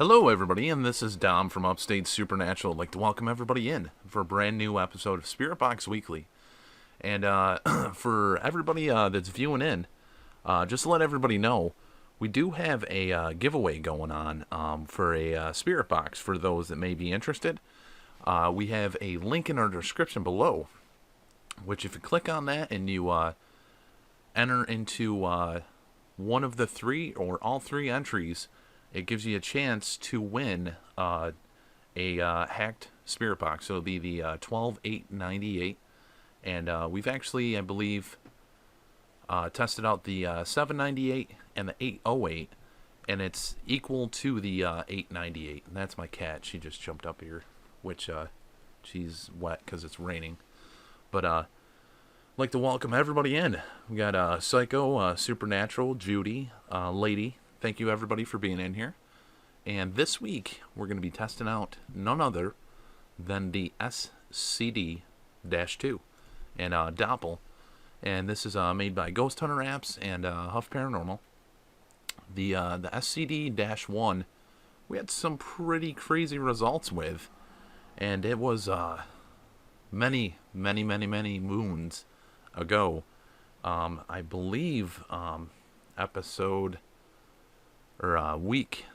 Hello everybody, and this is Dom from Upstate Supernatural. I'd like to welcome everybody in for a brand new episode of Spirit Box Weekly. And for everybody that's viewing in, just to let everybody know, we do have a giveaway going on for a Spirit Box for those that may be interested. We have a link in our description below, which if you click on that and you enter into one of the three or all three entries, it gives you a chance to win a hacked Spirit Box. So it'll be the 12-898. And we've actually, I believe, tested out the 798 and the 808. And it's equal to the 898. And that's my cat. She just jumped up here, which she's wet because it's raining. But I'd like to welcome everybody in. We got Psycho, Supernatural, Judy, Lady. Thank you, everybody, for being in here. And this week, we're going to be testing out none other than the SCD-2 and Doppel. And this is made by Ghosthunterapps and Huff Paranormal. The SCD-1, we had some pretty crazy results with. And it was many moons ago. I believe episode... or week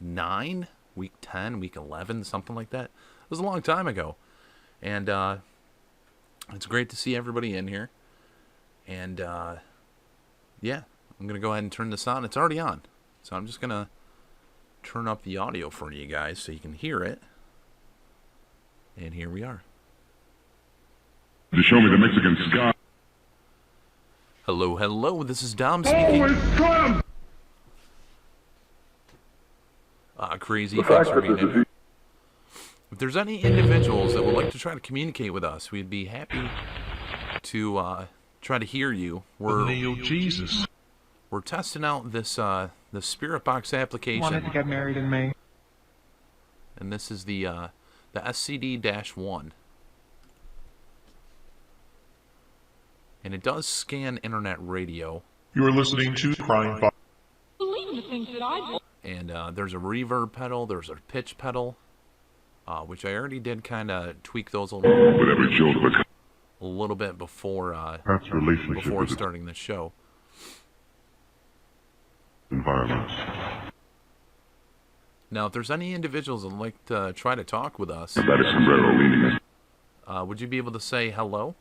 9, week 10, week 11, something like that. It was a long time ago. And it's great to see everybody in here. And yeah, I'm going to go ahead and turn this on. It's already on. So I'm just going to turn up the audio for you guys so you can hear it. And here we are. To show me the Mexican sky. Hello, this is Dom speaking. Always Trump! Crazy, thanks for being in here. If there's any individuals that would like to try to communicate with us, we'd be happy to try to hear you. We're testing out this the Spirit Box application. Wanted to get married in May. And this is the SCD-1. And it does scan internet radio. You are listening to Crime Box. Believe the things that I And there's a reverb pedal, there's a pitch pedal, which I already did kind of tweak those a little bit before starting the show. Environment. Now, if there's any individuals that would like to try to talk with us, That is sombrero leaning. would you be able to say hello?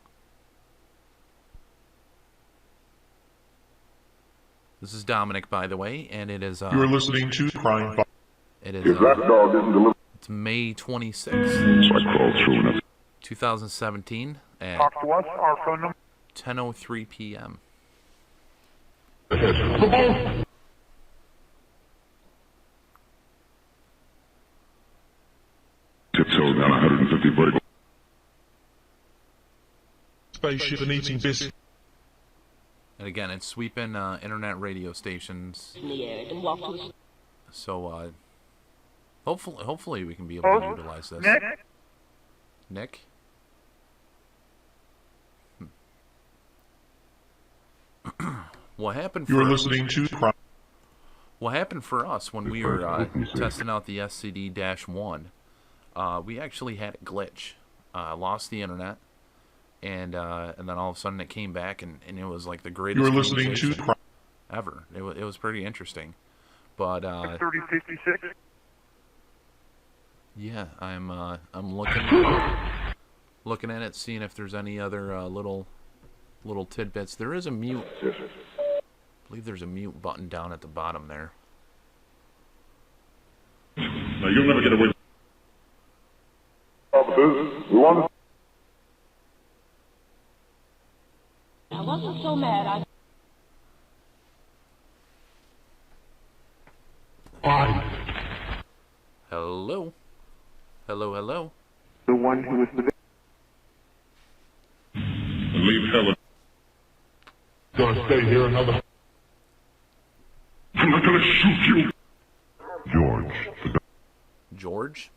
This is Dominic, by the way, and it is... You are listening to Crime Box. It is... If that dog isn't delivered, it's May 26th, so I crawled through enough. 2017, at Talk to us, our phone number. 10:03 p.m. Tiptoe down 150 vertical. Spaceship and eating biscuits. And again, it's sweeping internet radio stations. in the air and walk to the So, hopefully we can be able to utilize this. Nick? What happened You are for listening to Crime. what happened for us when we were testing out the SCD-1? We actually had a glitch. Lost the internet, and then all of a sudden it came back, and it was like the greatest You are listening to communication Crime. ever. It was pretty interesting. But 3056. yeah, I'm looking at it, seeing if there's any other little tidbits. There is a mute. I believe there's a mute button down at the bottom there. Now you'll never get away. Officers, we want I wasn't so mad. Hello? Hello? The one who was the to leave hell. Gonna stay here another. I'm not gonna shoot you. George?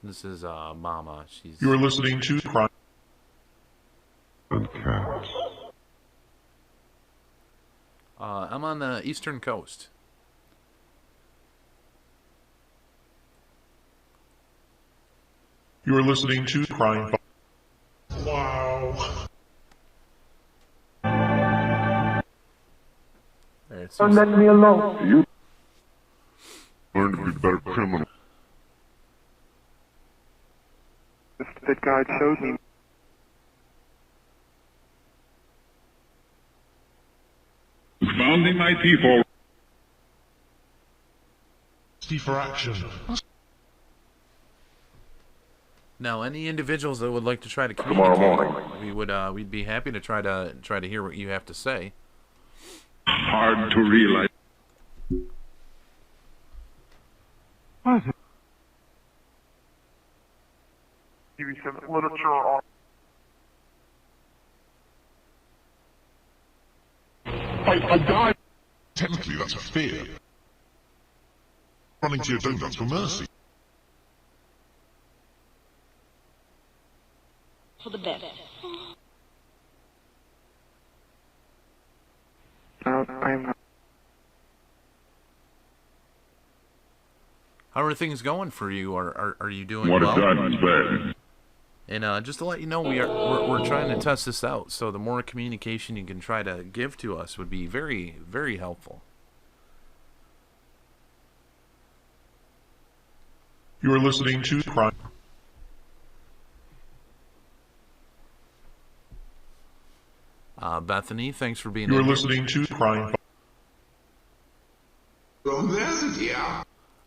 This is Mama. You are listening to Crime. And cats. Eastern Coast. You are listening to Crime Fighter. Wow. There, it Don't seems- let me alone. You learn to be a better criminal. That guy showed me. Found in my teeth all. C for action. Now, any individuals that would like to try to Tomorrow communicate, morning. we'd be happy to try to hear what you have to say. Hard to realize. What is it? Give you some literature on. I died. Technically, that's a fear. Running to your donuts for mercy. For the best. I'm not. How are things going for you? Are you doing What well? if God is bad? And just to let you know, we're trying to test this out. So the more communication you can try to give to us would be very, very helpful. You are listening to Crime. Bethany, thanks for being You are in here. listening to Crime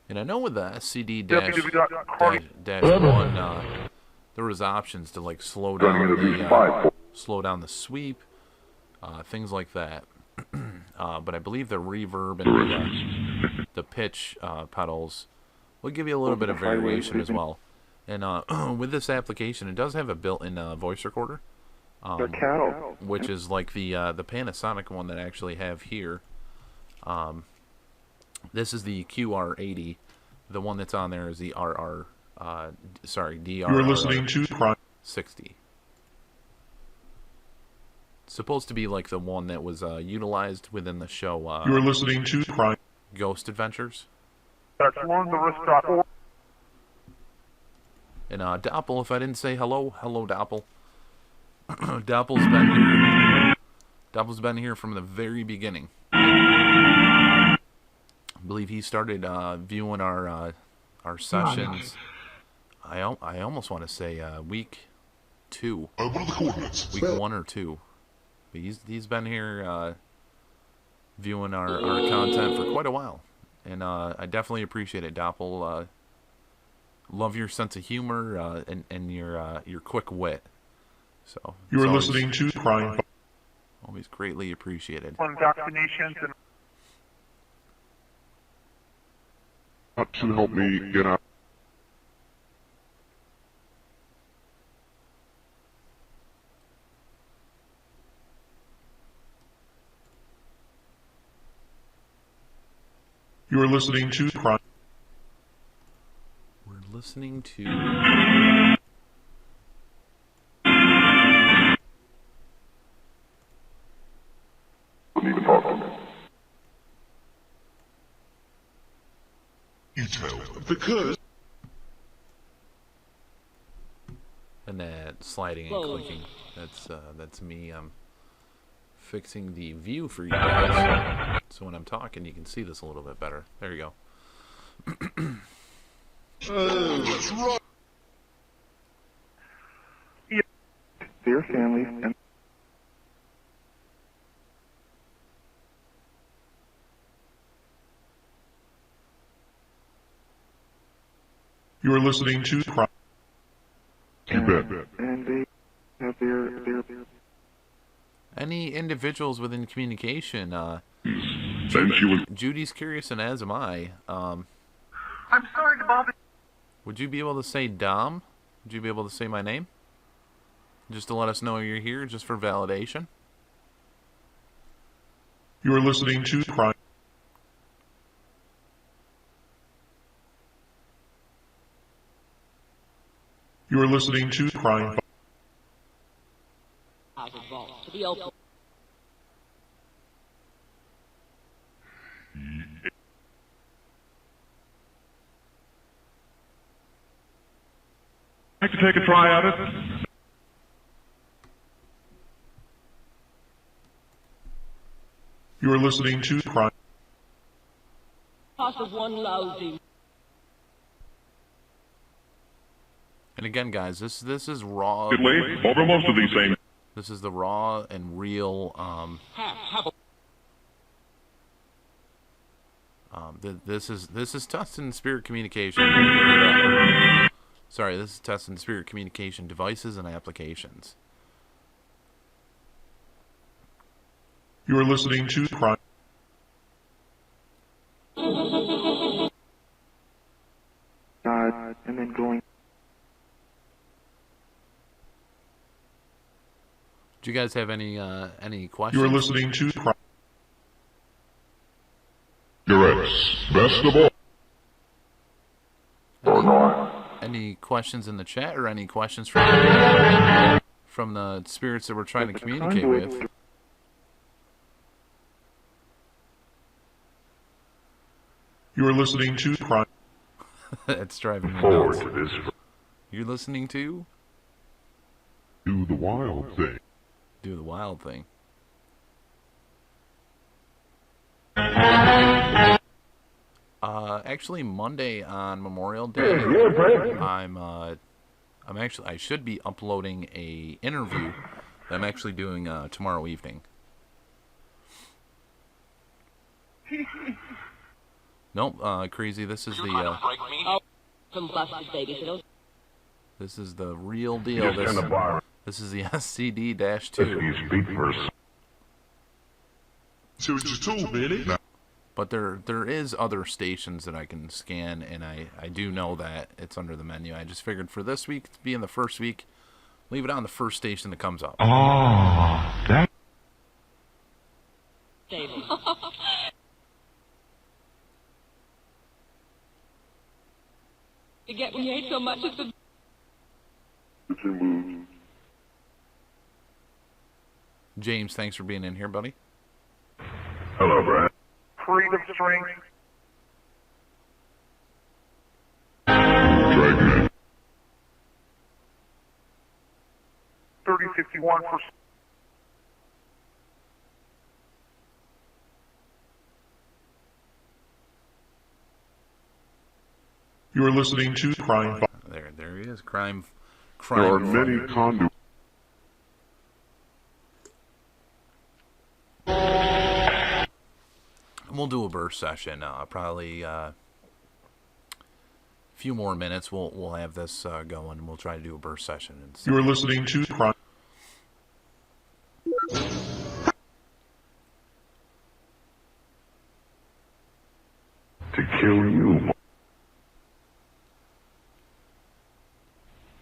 And I know with the SCD www.cardi- dash one, there was options to like slow down the sweep, things like that. But I believe the reverb and the pitch pedals will give you a little bit of variation as well. And with this application, it does have a built-in voice recorder, They're cattle. which is like the Panasonic one that I actually have here. This is the QR80. The one that's on there is the DRR. You are listening to Crime. 60. It's supposed to be like the one that was utilized within the show You are listening to Crime. Ghost Adventures. That's learntherisk.org. And Doppel, if I didn't say hello Doppel. Doppel's been here from the very beginning. I believe he started viewing our sessions. I almost want to say week 2, What are the coordinates? week 1 or 2. But he's been here viewing our content for quite a while, and I definitely appreciate it, Doppel. Love your sense of humor and your quick wit. So You it's are always- listening to Crime. Always greatly appreciated. On vaccinations and That should help me get out. You are listening to Crime. We're listening to Need to talk to me. You tell. Because and that sliding and clicking. That's me. Fixing the view for you guys, so when I'm talking, you can see this a little bit better. There you go. that's right. their families and You are listening to Crime. You bet. and they have their Any individuals within communication, Then she was Judy's curious and as am I. I'm sorry to bother. Would you be able to say Dom? Would you be able to say my name? Just to let us know you're here, just for validation? You are listening to Crime. You are listening to Crime. Out of vault to the open. like to take a try at it? You are listening to Crime. Cost of one lousy. And again, guys, this is raw. Over most of these same. This is the raw and real. This is testing spirit communication. Sorry, this is testing spirit communication devices and applications. You are listening to Crime. God, and then going. Do you guys have any questions? You are listening to Crime. Correct. Best of all. Or not. Any questions in the chat, or any questions from the spirits that we're trying to communicate with? You are listening to Crime. It's driving me Forward nuts. to this. You're listening to Do the wild thing. Do the Wild Thing. Actually, Monday on Memorial Day, I should be uploading a interview that I'm actually doing tomorrow evening. Nope, crazy. This is the Some busted baby, so don't. this is the real deal. This is the SCD-2. You speak first. So it's just told, really? But there is other stations that I can scan, and I do know that it's under the menu. I just figured for this week, being the first week, leave it on the first station that comes up. Oh, that. Stable. You get when you hate so much it's the James, thanks for being in here, buddy. Hello, Brad. Freedom strength. Dragnet. 3051 for. You are listening to Crime. There he is. Crime. There are many conduits. We'll do a burst session. Probably a few more minutes. We'll have this going, and we'll try to do a burst session. And You are listening to Crime. To kill you.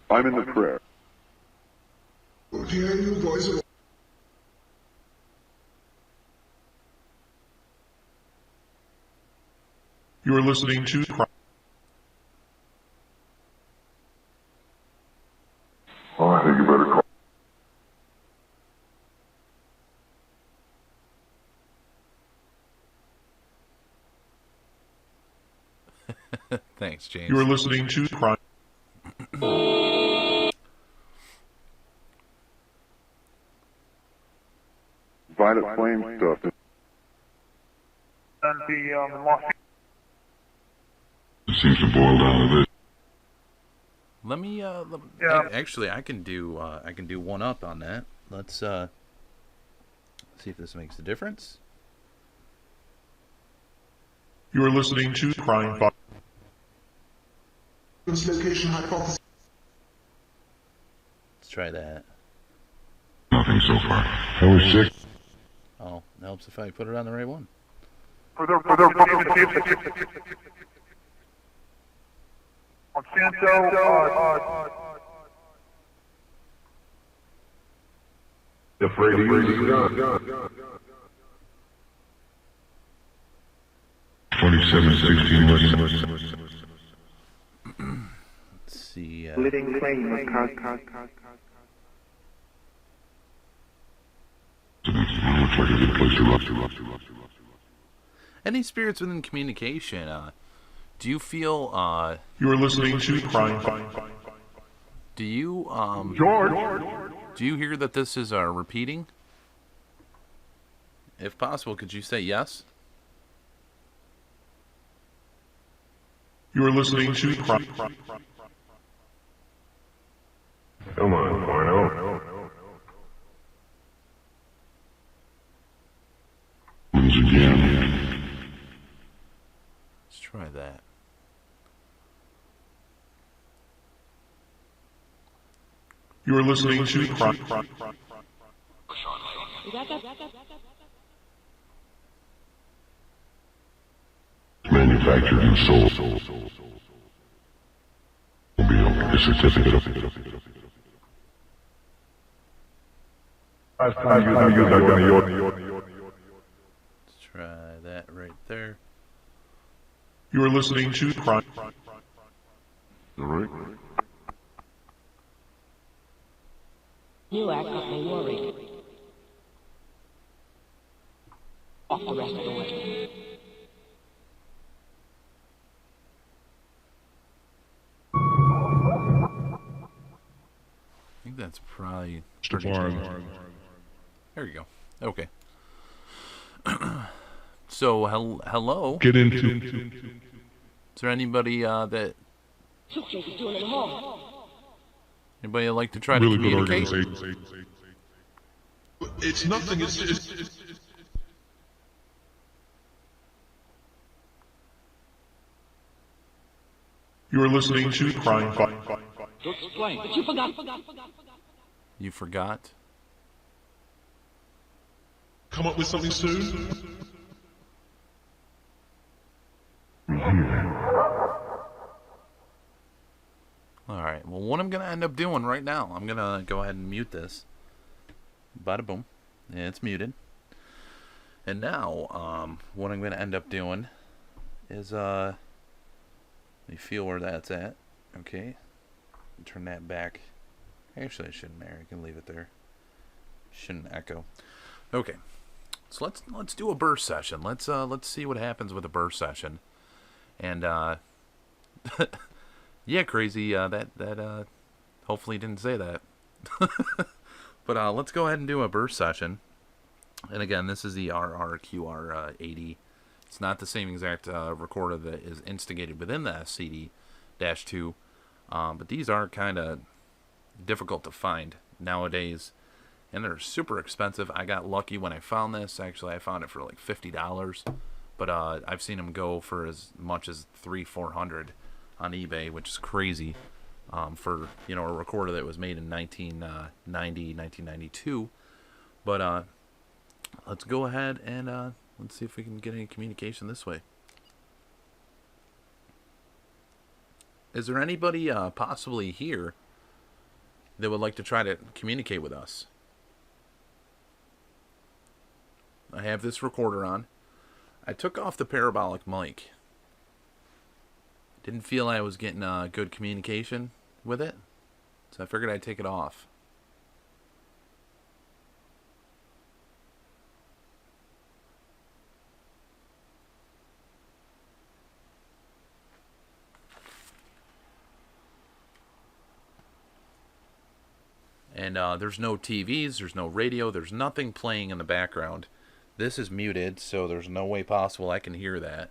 I'm in the prayer. You are listening to Crime. Oh, I think you better call. Thanks, James. You are listening to Crime. Violet flame stuff. And the Los It seems to boil down to this. Let me. Yeah. Actually, I can do one up on that. Let's see if this makes a difference. You are listening to Crime. Location hypothesis. Let's try that. Nothing so far. I was sick. Oh, it helps if I put it on the right one. for their on Santo, Afraid to use his gun. 2716 Let's see. living flame of cosmos. Looks like a good place to rough. Any spirits within communication? Do you feel? You are listening to Crime. Do you George. do you hear that this is repeating? If possible, could you say yes? You are listening to Crime. Come on, Porno. Once again. Let's try that. You are listening to Crime. Is that Manufactured and sold. Will be a certificate of. Last time you used that gun of yours. Let's try that right there. You are listening to Crime. All right. new act got me worried? Off the rest of the way. I think that's probably... There you go. Okay. So, hello? Get into. Is there anybody that... Suitcase is doing it home. Anybody that'd like to try to Really good communicate? organization. It's nothing. It's You are listening to Crime Fight. Explain. But you forgot. You forgot? Come up with something soon. Alright, well, what I'm going to end up doing right now, I'm going to go ahead and mute this. Bada boom. Yeah, it's muted. And now, what I'm going to end up doing is, let me feel where that's at. Okay. Turn that back. Actually, it shouldn't matter. You can leave it there. Shouldn't echo. Okay. So let's do a burst session. Let's see what happens with a burst session. And yeah, crazy. That hopefully didn't say that. But let's go ahead and do a burst session. And again, this is the RRQR80. It's not the same exact recorder that is instigated within the SCD-2, but these are kind of difficult to find nowadays, and they're super expensive. I got lucky when I found this. Actually, I found it for like $50, but I've seen them go for as much as $300-400 on eBay, which is crazy for a recorder that was made in 1992. But let's go ahead and let's see if we can get any communication this way. Is there anybody possibly here that would like to try to communicate with us? I have this recorder on. I took off the parabolic mic. Didn't feel I was getting good communication with it, so I figured I'd take it off. And there's no TVs, there's no radio, there's nothing playing in the background. This is muted, so there's no way possible I can hear that.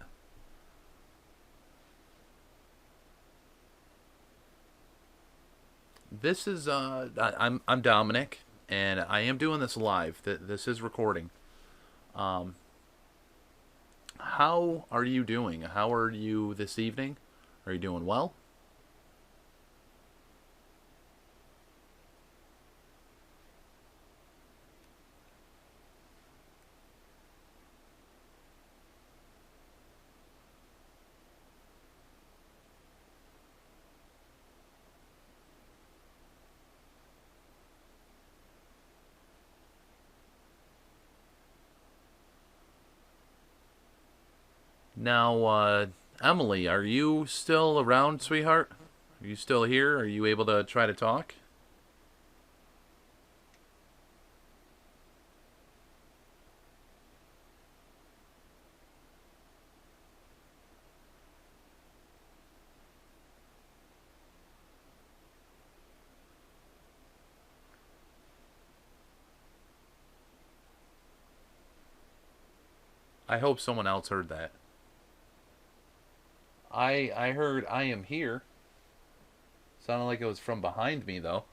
This is I'm Dominic, and I am doing this live. This is recording. How are you doing? How are you this evening? Are you doing well? Now, Emily, are you still around, sweetheart? Are you still here? Are you able to try to talk? I hope someone else heard that. I heard I am here. Sounded like it was from behind me, though.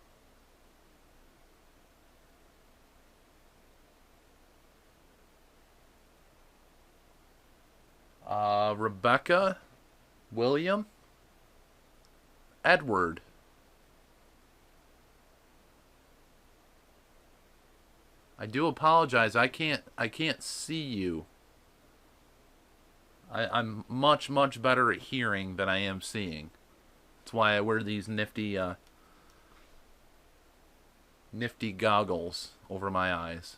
Rebecca, William, Edward. I do apologize. I can't see you. I'm much better at hearing than I am seeing. That's why I wear these nifty goggles over my eyes.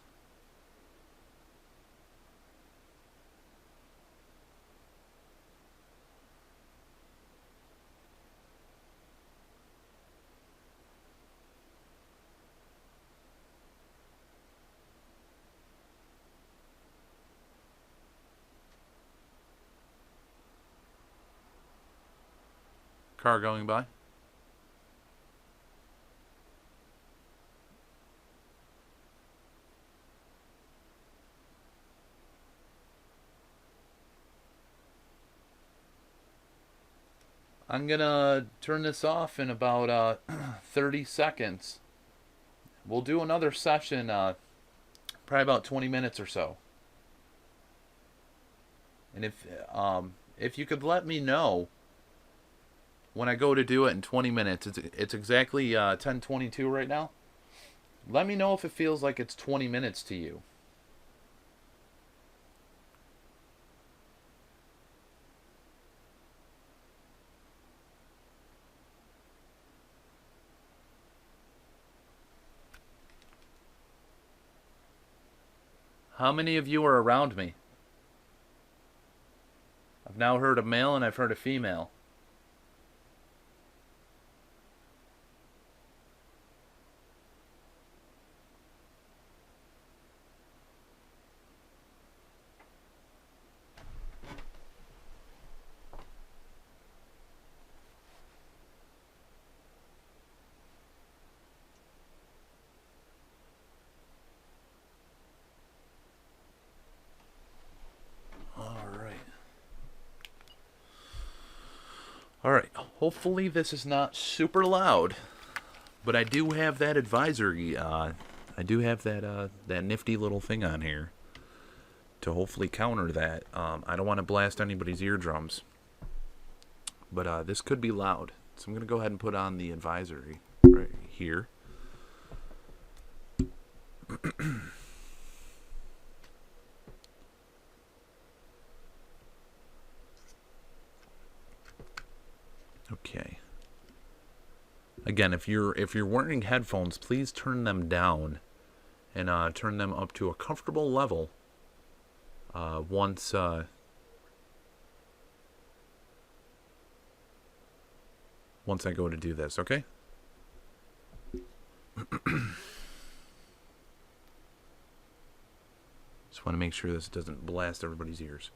Car going by. I'm gonna turn this off in about 30 seconds. We'll do another session, probably about 20 minutes or so. And if you could let me know when I go to do it in 20 minutes, it's exactly 10:22 right now. Let me know if it feels like it's 20 minutes to you. How many of you are around me? I've now heard a male and I've heard a female. Alright, hopefully this is not super loud, but I do have that advisory, I do have that nifty little thing on here to hopefully counter that. I don't want to blast anybody's eardrums, but this could be loud, so I'm going to go ahead and put on the advisory right here. Okay. Again, if you're wearing headphones, please turn them down and turn them up to a comfortable level. Once I go to do this, okay? Just want to make sure this doesn't blast everybody's ears.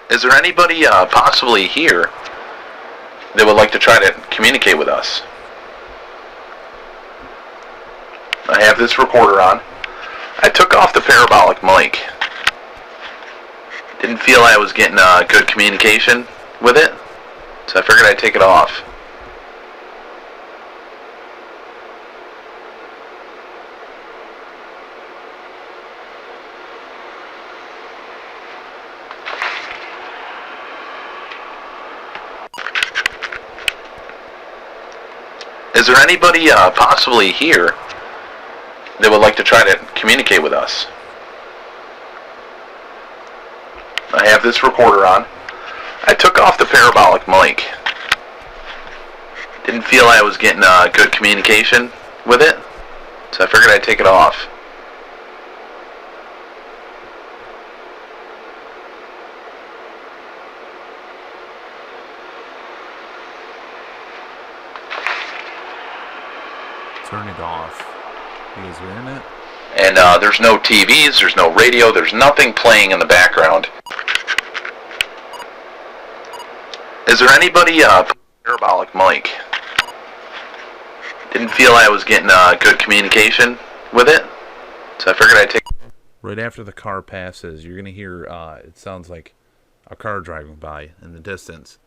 Is there anybody possibly here that would like to try to communicate with us? I have this recorder on. I took off the parabolic mic. Didn't feel I was getting good communication with it, so I figured I'd take it off. Is there anybody possibly here that would like to try to communicate with us? I have this recorder on. I took off the parabolic mic. Didn't feel I was getting good communication with it, so I figured I'd take it off. Turn it off. You guys hearing it? And there's no TVs, there's no radio, there's nothing playing in the background. Is there anybody parabolic mic? Didn't feel I was getting good communication with it, so I figured I'd take. Right after the car passes, you're going to hear, it sounds like a car driving by in the distance.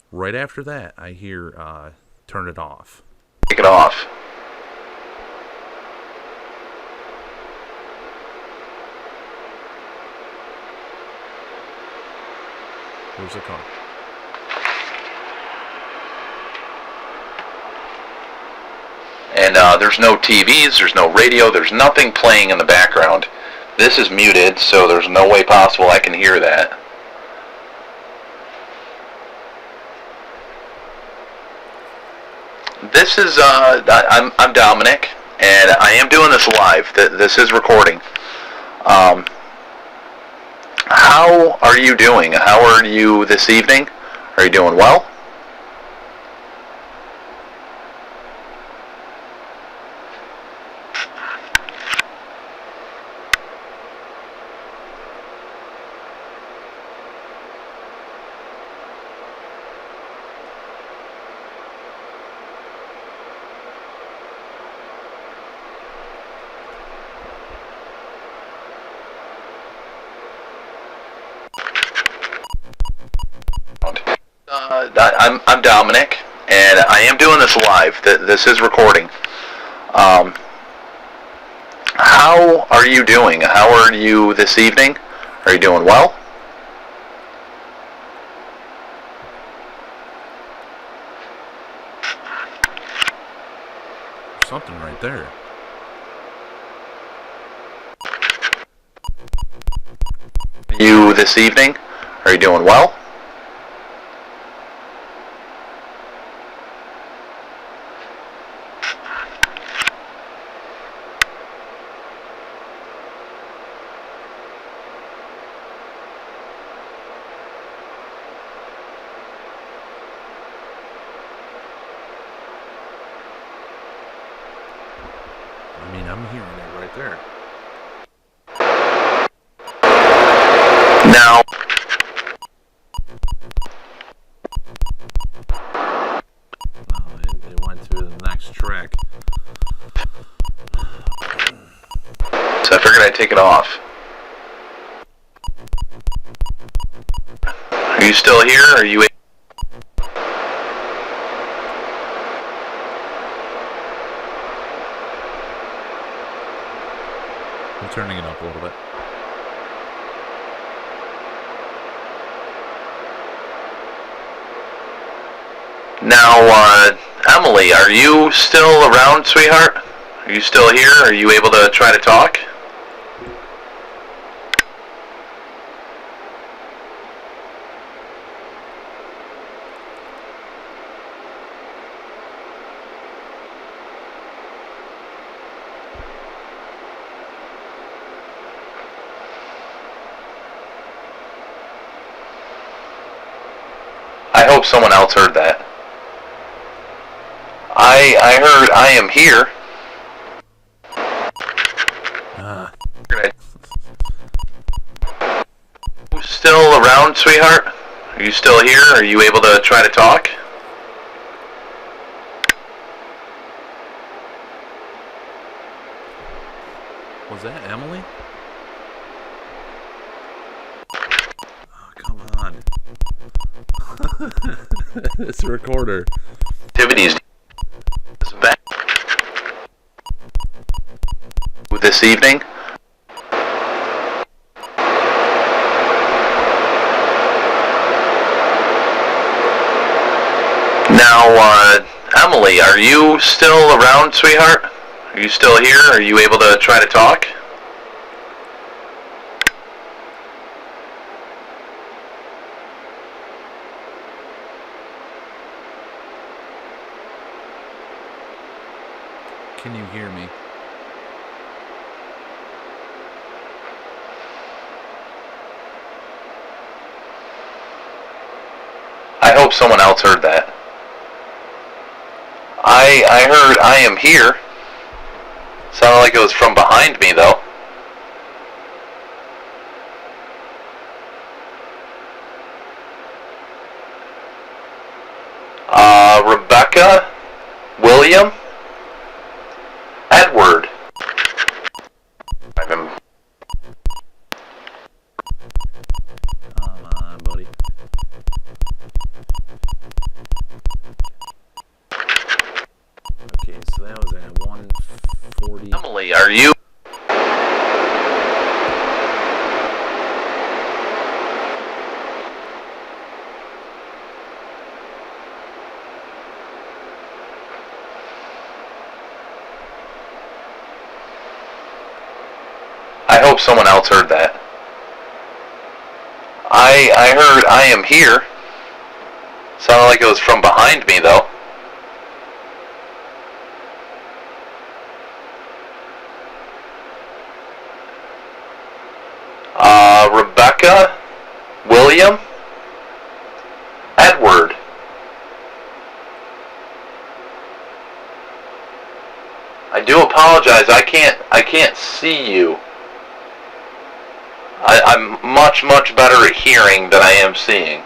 Right after that, I hear, turn it off. Take it off. There's a car. And there's no TVs, there's no radio, there's nothing playing in the background. This is muted, so there's no way possible I can hear that. This is, I'm Dominic, and I am doing this live. This is recording. How are you doing? How are you this evening? Are you doing well? I'm Dominic, and I am doing this live. This is recording. How are you doing? How are you this evening? Are you doing well? There's something right there. You this evening? Are you doing well? I mean, I'm hearing it right there. Now, Oh, it went to the next track. so I figured I'd take it off. Are you still here? Are you? I'm turning it up a little bit. Now, Emily, are you still around, sweetheart? Are you still here? Are you able to try to talk? I hope someone else heard that. I heard I am here. Still around, sweetheart? Are you still here? Are you able to try to talk? Was that Emily? Oh, come on. It's a recorder. Activities back this evening. Now, Emily, are you still around, sweetheart? Are you still here? Are you able to try to talk? Can you hear me? I hope someone else heard that. I heard I am here. Sounded like it was from behind me, though. Rebecca? William? Edward? Are you? I hope someone else heard that. I heard I am here. Sounded like it was from behind me, though. Rebecca? William? Edward? I do apologize. I can't see you. I'm much better at hearing than I am seeing.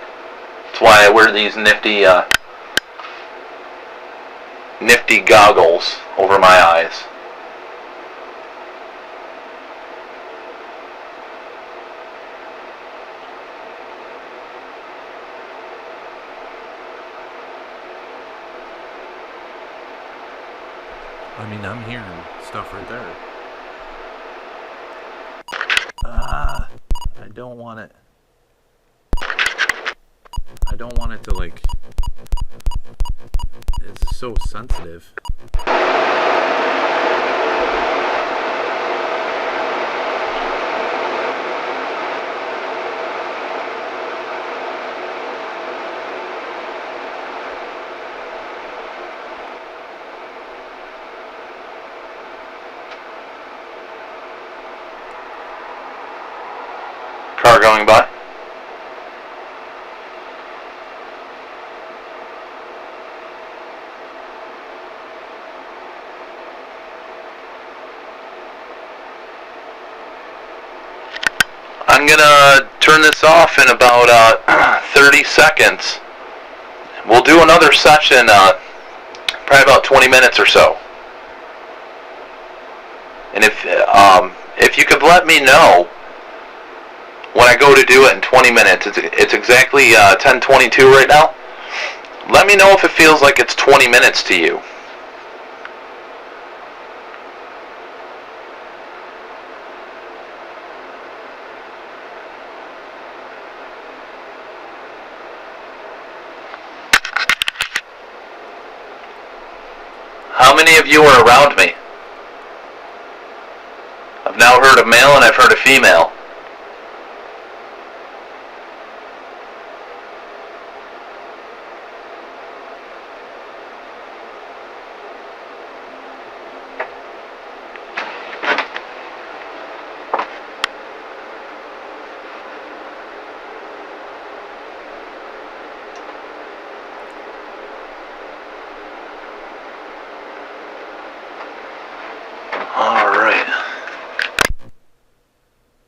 That's why I wear these nifty goggles over my eyes. I mean, I'm hearing stuff right there. I don't want it. I don't want it to, like... It's so sensitive. Car going by? I'm gonna turn this off in about 30 seconds. We'll do another session, probably about 20 minutes or so. And if you could let me know when I go to do it in 20 minutes, it's exactly 10:22 right now. Let me know if it feels like it's 20 minutes to you. How many of you are around me? I've now heard a male and I've heard a female.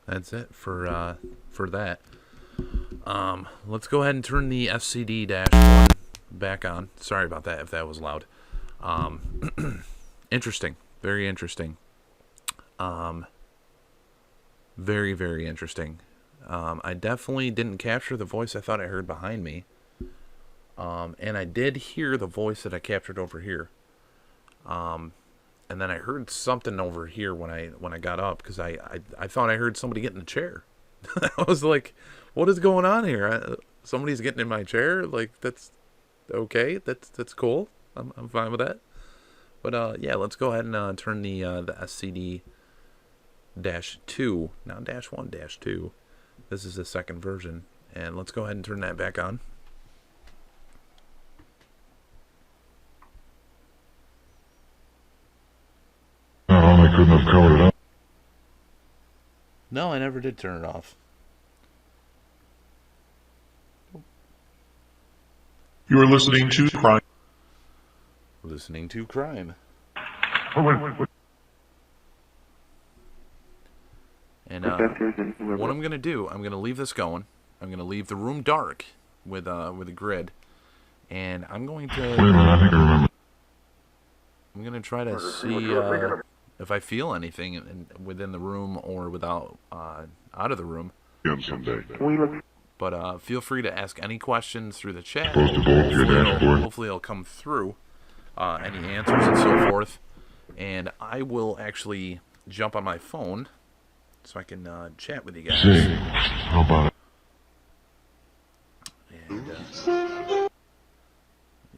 That's it for that. Let's go ahead and turn the SCD-1 back on. Sorry about that if that was loud. Interesting. Very interesting. Very, very interesting. I definitely didn't capture the voice I thought I heard behind me. And I did hear the voice that I captured over here. And then I heard something over here when I got up, because I thought I heard somebody get in the chair. I was like, what is going on here? Somebody's getting in my chair? Like, that's okay. That's cool. I'm fine with that. But yeah, let's go ahead and turn the SCD-2, now -1, -2. This is the second version. And let's go ahead and turn that back on. Oh my goodness, covered it up. No, I never did turn it off. You are listening to Crime. Listening to crime. And what I'm gonna do, I'm gonna leave this going. I'm gonna leave the room dark with a grid, and I'm going Wait a minute, I think I remember. I'm gonna try to see if I feel anything within the room or without out of the room. Again someday. But feel free to ask any questions through the chat. Supposed to bolt your dashboard. Hopefully it'll come through any answers and so forth. And I will actually jump on my phone so I can chat with you guys. Say, how about it? And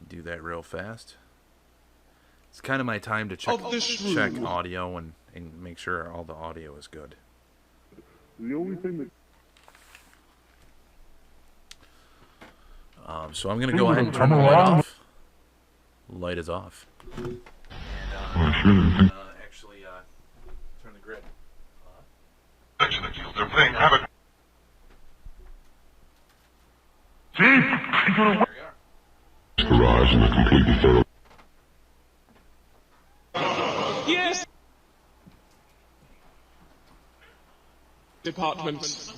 do that real fast. It's kind of my time to check audio and make sure all the audio is good. The only thing that... So I'm going to go ahead and turn the light off. Light is off. And actually turn the grid. They're playing havoc. See? Garage in a completely thorough... Yes! Department.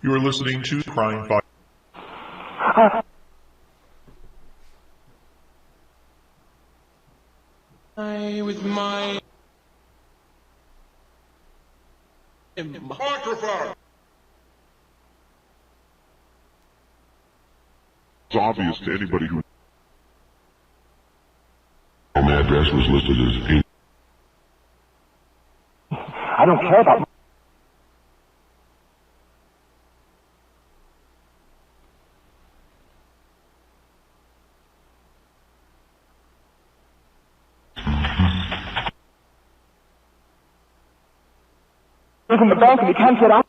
You are listening to Crime Fight. With my... Microphone! It's obvious to anybody who... My address was listed as... I don't care about... He's in the bank and he can't get out.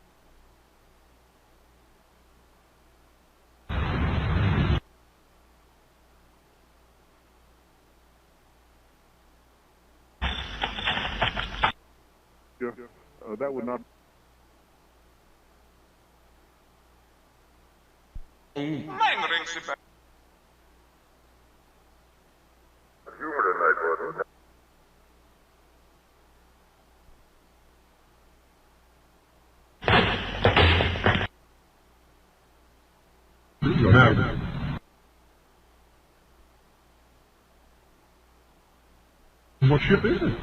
Yeah, that would not... What ship is it?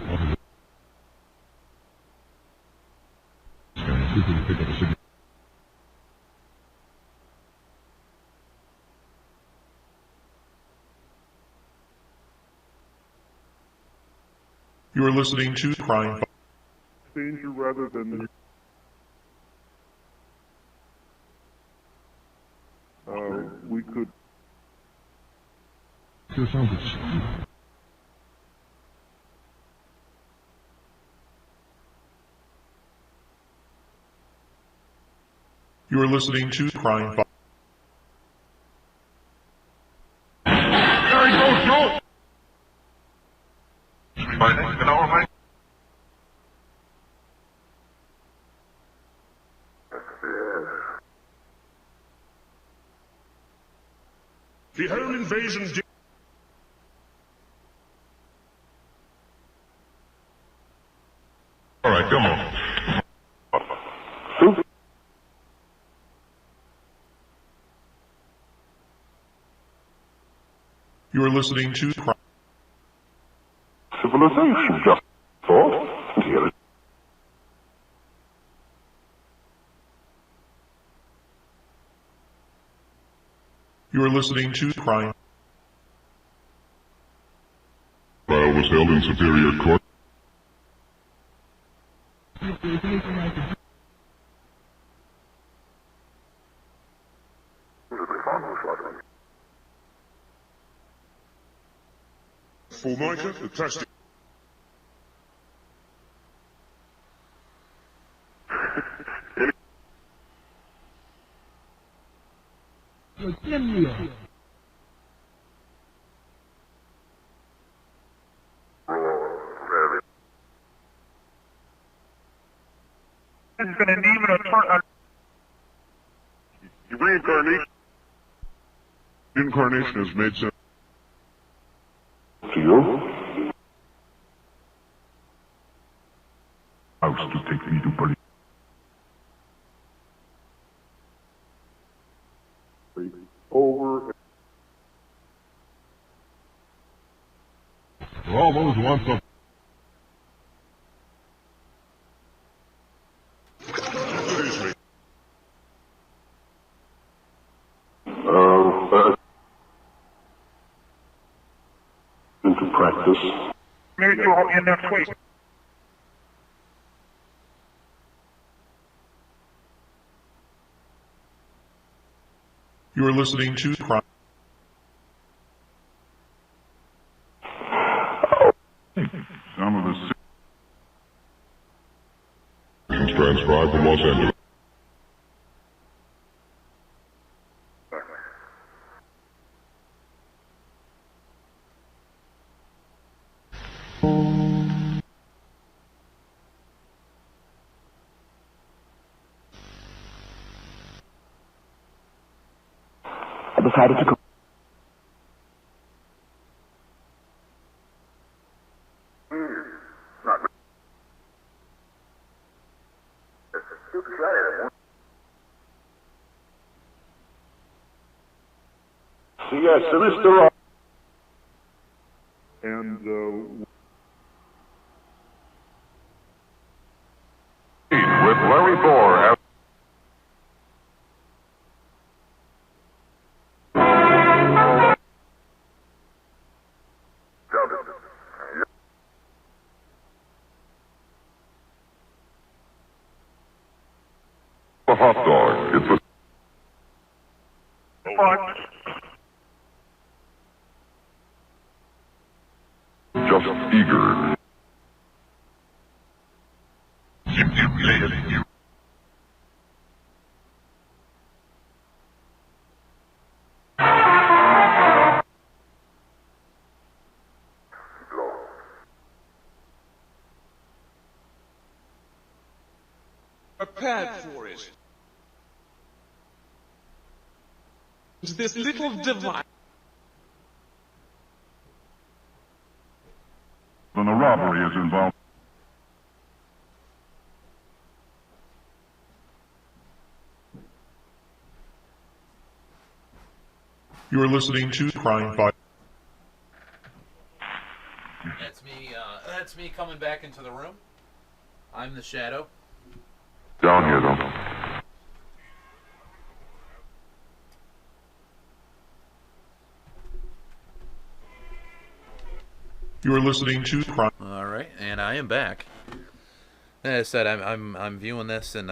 You are listening to Crime Fight. danger rather than... we could... You are listening to Crime Fight. There he goes, Joe! The home invasion did... All right, come on. You are listening to Crime. Civilization just thought. Here it... You are listening to Crime. Trial was held in Superior Court. Formica, the plastic. It's been an even a turn... Reincarnation. Incarnation has made sense. To you? House to take me to police. Over. All those wants of... wait you all in next week. You are listening to Crime. Some of the Transcribed from Los Angeles. I decided to go. Yes, Mr. And with Larry Bohr as a hot dog. It's a What? just eager. Prepared for it. This little device. When the robbery is involved. You are listening to Crime Fight. That's me coming back into the room. I'm the shadow. Down here, though. You are listening to Crime. All right, and I am back. As I said, I'm viewing this and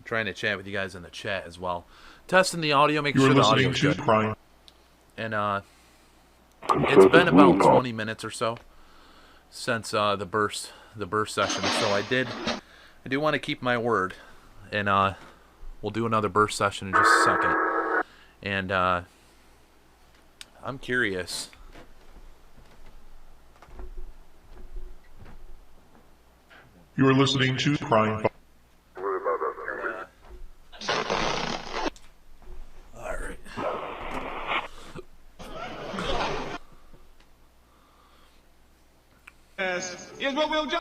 trying to chat with you guys in the chat as well, testing the audio, making You are sure the listening audio's to good. Crime. And it's been about 20 minutes or so since the burst session. So I do want to keep my word, and we'll do another burst session in just a second. And I'm curious. You are listening to Crime Fight. All right. Yes, what we'll do.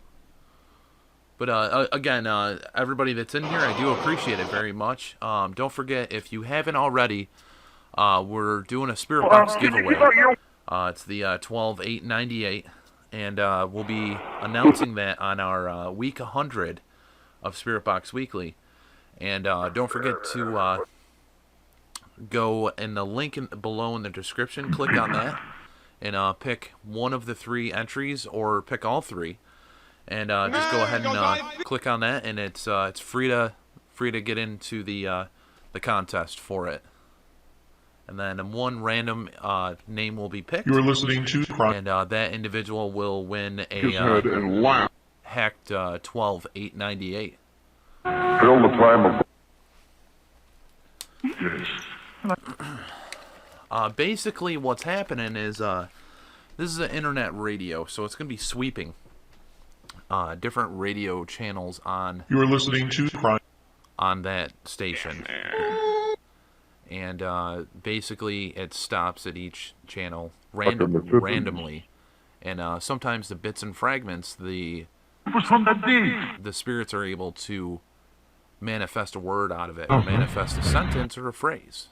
But again, everybody that's in here, I do appreciate it very much. Don't forget, if you haven't already, we're doing a Spirit Box giveaway. It's the 12-898, and we'll be announcing that on our week 100 of Spirit Box Weekly. And don't forget to go in the link below in the description, click on that, and pick one of the 3 entries, or pick all 3. And just go ahead and click on that, and it's free to get into the contest for it. And then one random name will be picked. You are listening to Crime. And that individual will win a His head and laugh. hacked 12-898. Fill the time of. Yes. Basically, what's happening is this is an internet radio, so it's going to be sweeping different radio channels on You are listening to Crime. on that station. And basically, it stops at each channel randomly. And sometimes the bits and fragments, the spirits are able to manifest a word out of it, or manifest a sentence or a phrase.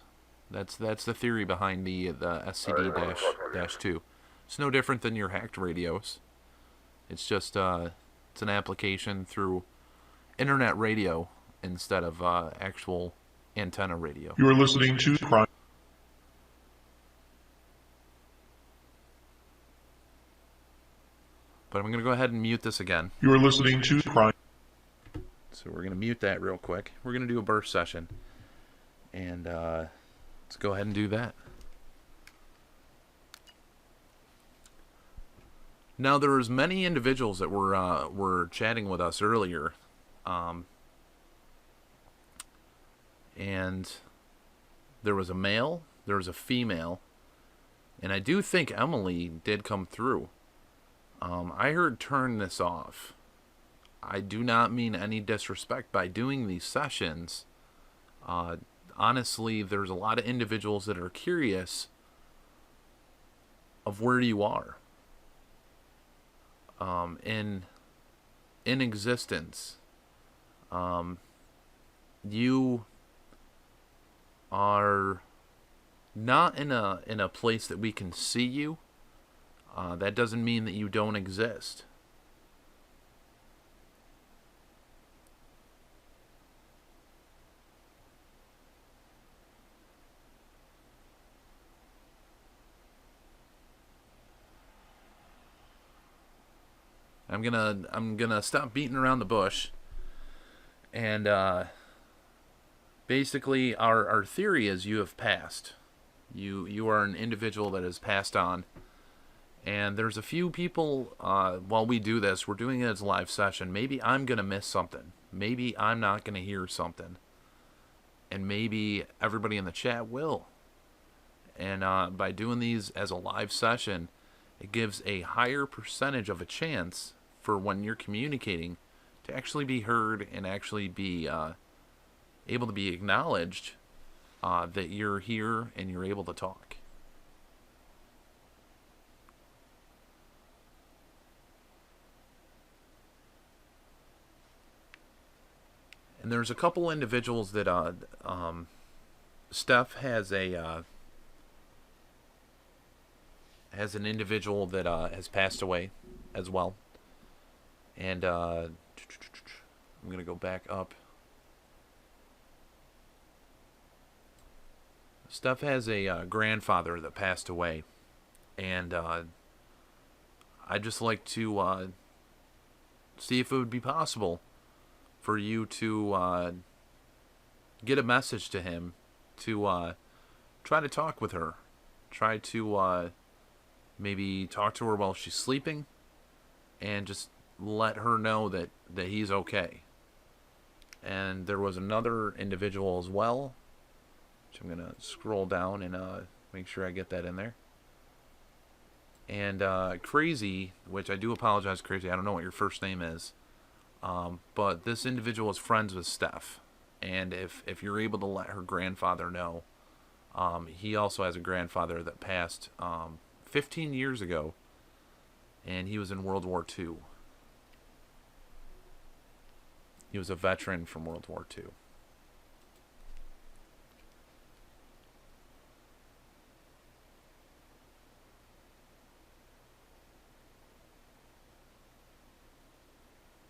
That's the theory behind the SCD-2. It's no different than your hacked radios. It's just it's an application through internet radio instead of actual antenna radio. You are listening to Crime. But I'm going to go ahead and mute this again. You are listening to Crime. So we're going to mute that real quick. We're going to do a burst session. And let's go ahead and do that. Now, there was many individuals that were chatting with us earlier. And there was a male, there was a female, and I do think Emily did come through. I heard turn this off. I do not mean any disrespect by doing these sessions. Honestly, there's a lot of individuals that are curious of where you are in existence. You are not in a place that we can see you. That doesn't mean that you don't exist. I'm gonna stop beating around the bush, and basically our theory is you have passed. You are an individual that has passed on, and there's a few people. While we do this, we're doing it as a live session. Maybe I'm gonna miss something. Maybe I'm not gonna hear something, and maybe everybody in the chat will. And by doing these as a live session, it gives a higher percentage of a chance for when you're communicating to actually be heard and actually be able to be acknowledged that you're here and you're able to talk. And there's a couple individuals that Steph has an individual that has passed away as well. And I'm going to go back up. Steph has a grandfather that passed away. And I'd just like to see if it would be possible for you to get a message to him, to try to talk with her. Try to maybe talk to her while she's sleeping, and just let her know that he's okay. And there was another individual as well, which I'm going to scroll down and make sure I get that in there. And Crazy, which I do apologize, Crazy, I don't know what your first name is, but this individual is friends with Steph. And if you're able to let her grandfather know, he also has a grandfather that passed 15 years ago, and he was in World War II. He was a veteran from World War II.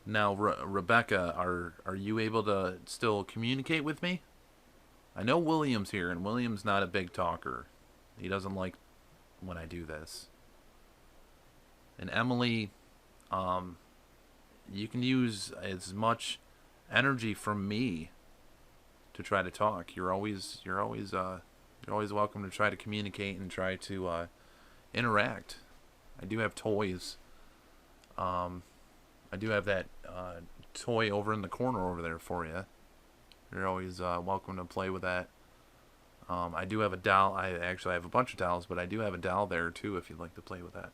Now, Rebecca, are you able to still communicate with me? I know William's here, and William's not a big talker. He doesn't like when I do this. And Emily, you can use as much energy from me to try to talk. You're always welcome to try to communicate and try to interact. I do have toys. I do have that toy over in the corner over there for you. You're always welcome to play with that. I do have a doll. I actually have a bunch of dolls, but I do have a doll there too if you'd like to play with that.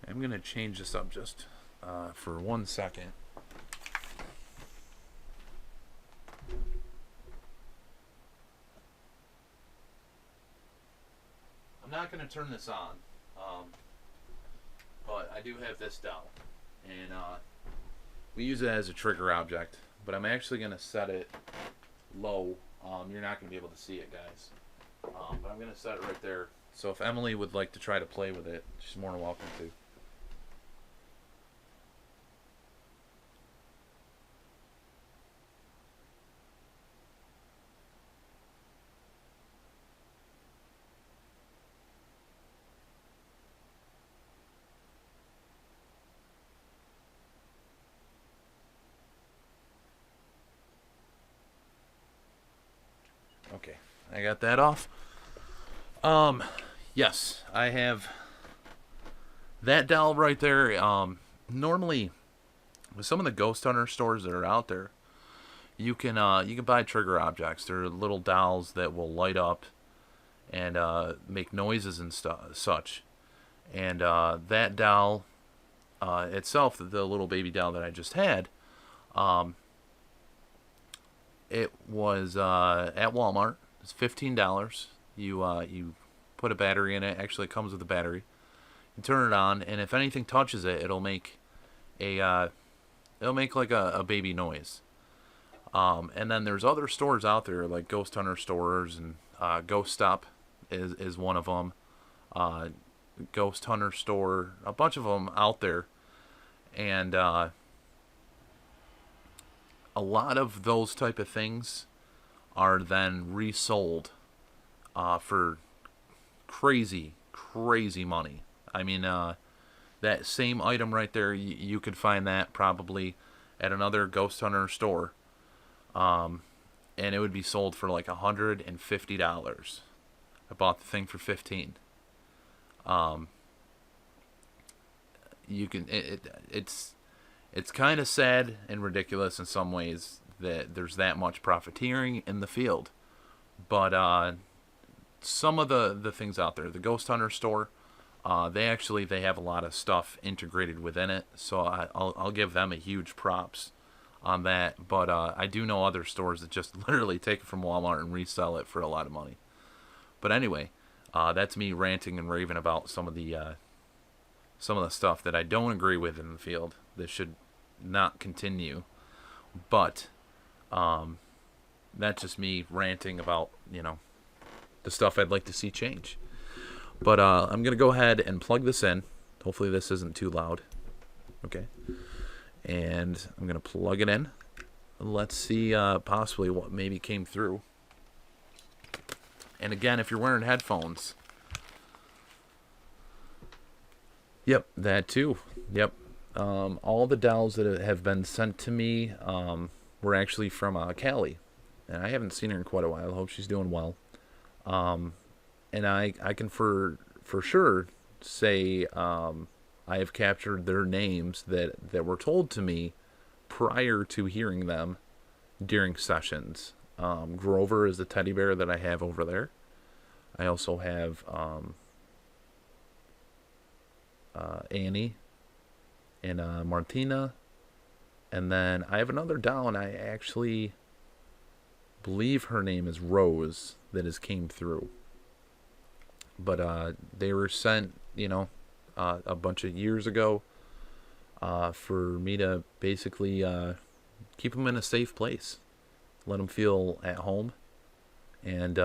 I'm going to change this up just for 1 second. I'm not going to turn this on, but I do have this doll, and we use it as a trigger object, but I'm actually going to set it low. You're not going to be able to see it, guys, but I'm going to set it right there, so if Emily would like to try to play with it, she's more than welcome to. Okay, I got that off. Yes, I have that doll right there. Normally, with some of the ghost hunter stores that are out there, you can buy trigger objects. They're little dolls that will light up and make noises and such. And that doll itself, the little baby doll that I just had, it was at Walmart. It's $15. You put a battery in it. Actually, it comes with a battery. You turn it on, and if anything touches it, it'll make like a baby noise. And then there's other stores out there like Ghost Hunter stores, and Ghost Stop is one of them. Ghost Hunter store, a bunch of them out there, and a lot of those type of things are then resold for crazy money. I mean, that same item right there, you could find that probably at another Ghost Hunter store, and it would be sold for like $150. I bought the thing for $15. You can it's kind of sad and ridiculous in some ways that there's that much profiteering in the field, but some of the things out there, the Ghost Hunter store, they have a lot of stuff integrated within it, so I'll give them a huge props on that. But I do know other stores that just literally take it from Walmart and resell it for a lot of money. But anyway, that's me ranting and raving about some of the stuff that I don't agree with in the field that should not continue. But that's just me ranting about, the stuff I'd like to see change. But I'm going to go ahead and plug this in. Hopefully this isn't too loud. Okay. And I'm going to plug it in. Let's see possibly what maybe came through. And again, if you're wearing headphones... Yep, that too. Yep. All the dolls that have been sent to me were actually from Callie. And I haven't seen her in quite a while. I hope she's doing well. And I can for sure say I have captured their names that were told to me prior to hearing them during sessions. Grover is the teddy bear that I have over there. I also have Annie and Martina, and then I have another doll, and I actually believe her name is Rose that has came through. But they were sent, a bunch of years ago for me to basically keep them in a safe place, let them feel at home. And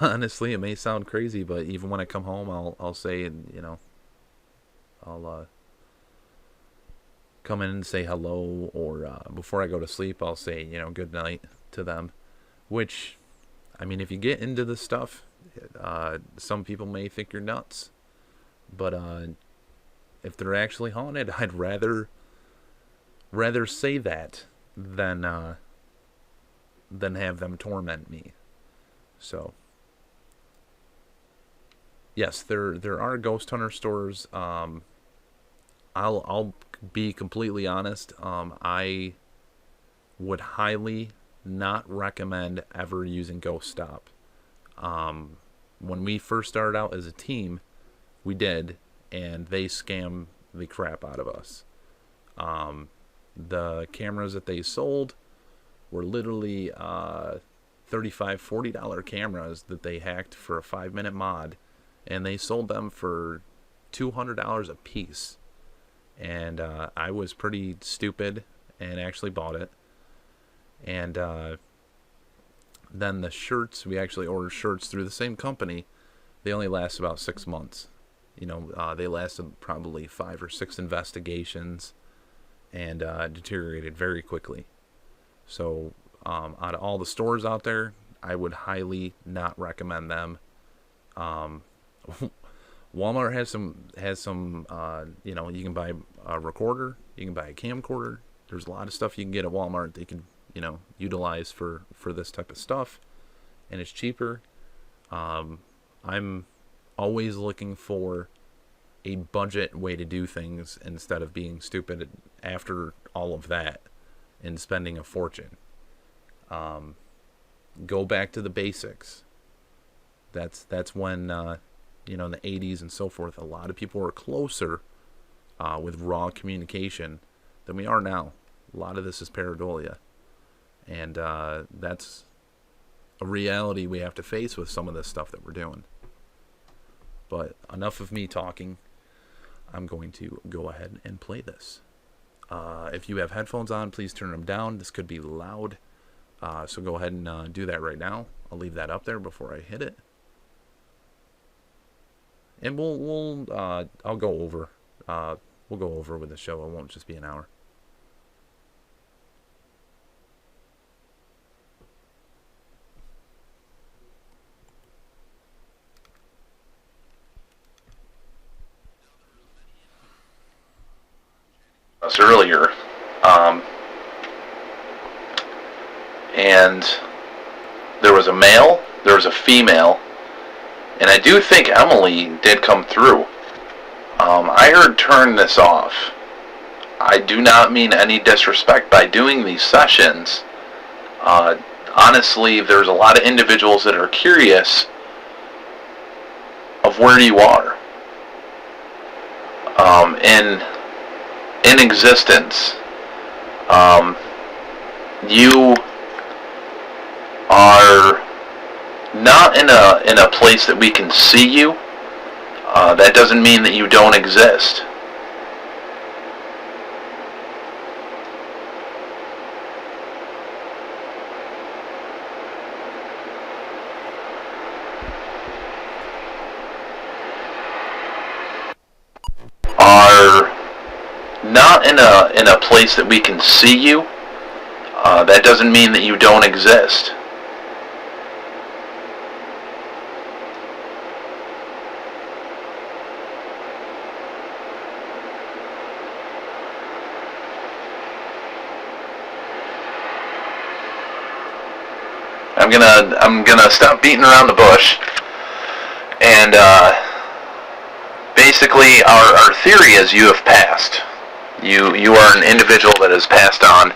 honestly, it may sound crazy, but even when I come home, I'll say, I'll come in and say hello, or before I go to sleep, I'll say, good night to them. Which, I mean, if you get into this stuff, some people may think you're nuts. But if they're actually haunted, I'd rather say that than have them torment me. So, yes, there are ghost hunter stores. I'll be completely honest. I would highly not recommend ever using Ghost Stop. When we first started out as a team, we did, and they scammed the crap out of us. The cameras that they sold were literally $35, $40 cameras that they hacked for a 5-minute mod, and they sold them for $200 a piece. And I was pretty stupid and actually bought it. And then the shirts, we actually ordered shirts through the same company. They only last about 6 months. They lasted probably 5 or 6 investigations and deteriorated very quickly. So out of all the stores out there, I would highly not recommend them. Walmart has some you can buy a recorder, you can buy a camcorder. There's a lot of stuff you can get at Walmart they can utilize for this type of stuff. and it's cheaper. I'm always looking for a budget way to do things instead of being stupid after all of that and spending a fortune. Go back to the basics. That's when in the 80s and so forth, a lot of people were closer with raw communication than we are now. A lot of this is pareidolia, and that's a reality we have to face with some of this stuff that we're doing. But enough of me talking. I'm going to go ahead and play this. If you have headphones on, please turn them down. This could be loud, so go ahead and do that right now. I'll leave that up there before I hit it, and I'll go over. We'll go over with the show. It won't just be an hour. Us earlier, and there was a male, there was a female, and I do think Emily did come through. I heard turn this off. I do not mean any disrespect by doing these sessions. Honestly, there's a lot of individuals that are curious of where you are in existence. You are not in a place that we can see you. That doesn't mean that you don't exist. Are not in a place that we can see you. That doesn't mean that you don't exist. I'm gonna stop beating around the bush, and basically our theory is you have passed. You are an individual that has passed on,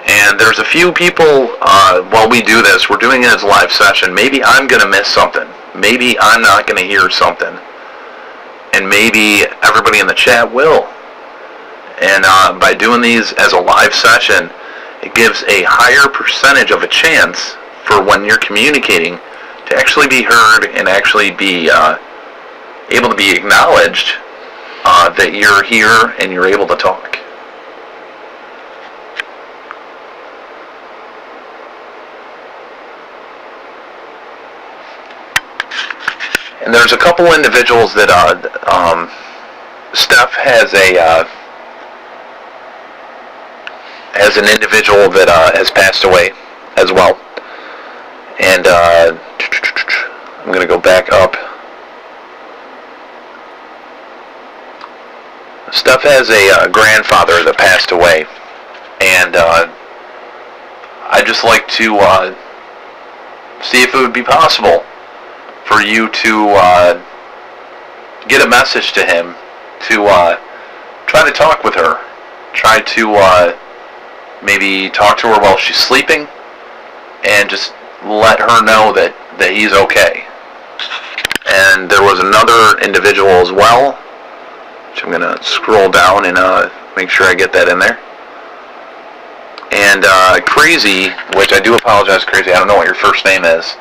and there's a few people. While we do this, we're doing it as a live session. Maybe I'm gonna miss something. Maybe I'm not gonna hear something, and maybe everybody in the chat will. And by doing these as a live session, it gives a higher percentage of a chance for when you're communicating to actually be heard and actually be able to be acknowledged that you're here and you're able to talk. And there's a couple individuals that Steph has an individual that has passed away as well. And I'm going to go back up. Steph has a grandfather that passed away. And I'd just like to see if it would be possible for you to get a message to him, to try to talk with her. Try to maybe talk to her while she's sleeping, and just let her know that he's okay. And there was another individual as well, which I'm going to scroll down and make sure I get that in there. And Crazy, which I do apologize, Crazy, I don't know what your first name is,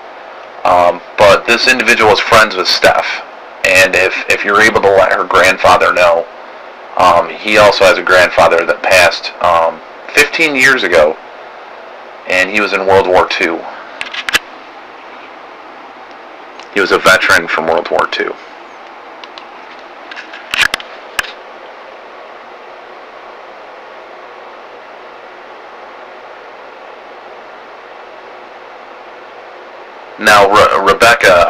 but this individual is friends with Steph, and if you're able to let her grandfather know, he also has a grandfather that passed 15 years ago, and he was in World War II. He was a veteran from World War II. Now, Rebecca,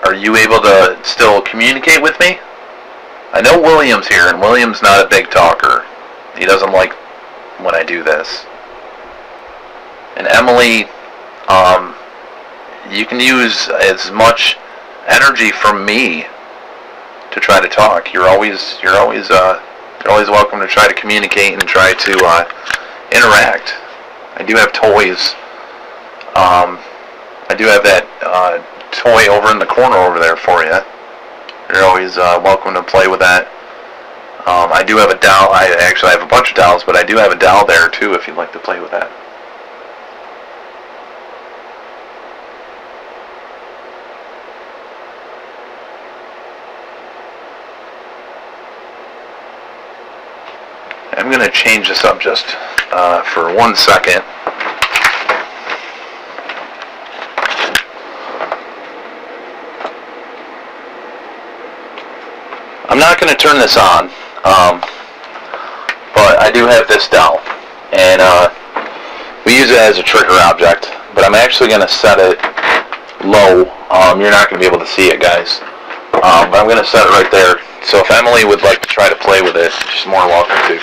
are you able to still communicate with me? I know William's here, and William's not a big talker. He doesn't like when I do this. And Emily, you can use as much energy from me to try to talk. You're always welcome to try to communicate and try to interact. I do have toys. I do have that toy over in the corner over there for you. You're always welcome to play with that. I do have a doll. I actually have a bunch of dolls, but I do have a doll there too if you'd like to play with that. I'm going to change the subject for 1 second. I'm not going to turn this on, but I do have this doll, and we use it as a trigger object, but I'm actually going to set it low. You're not going to be able to see it, guys, but I'm going to set it right there, so if Emily would like to try to play with it, she's more than welcome to.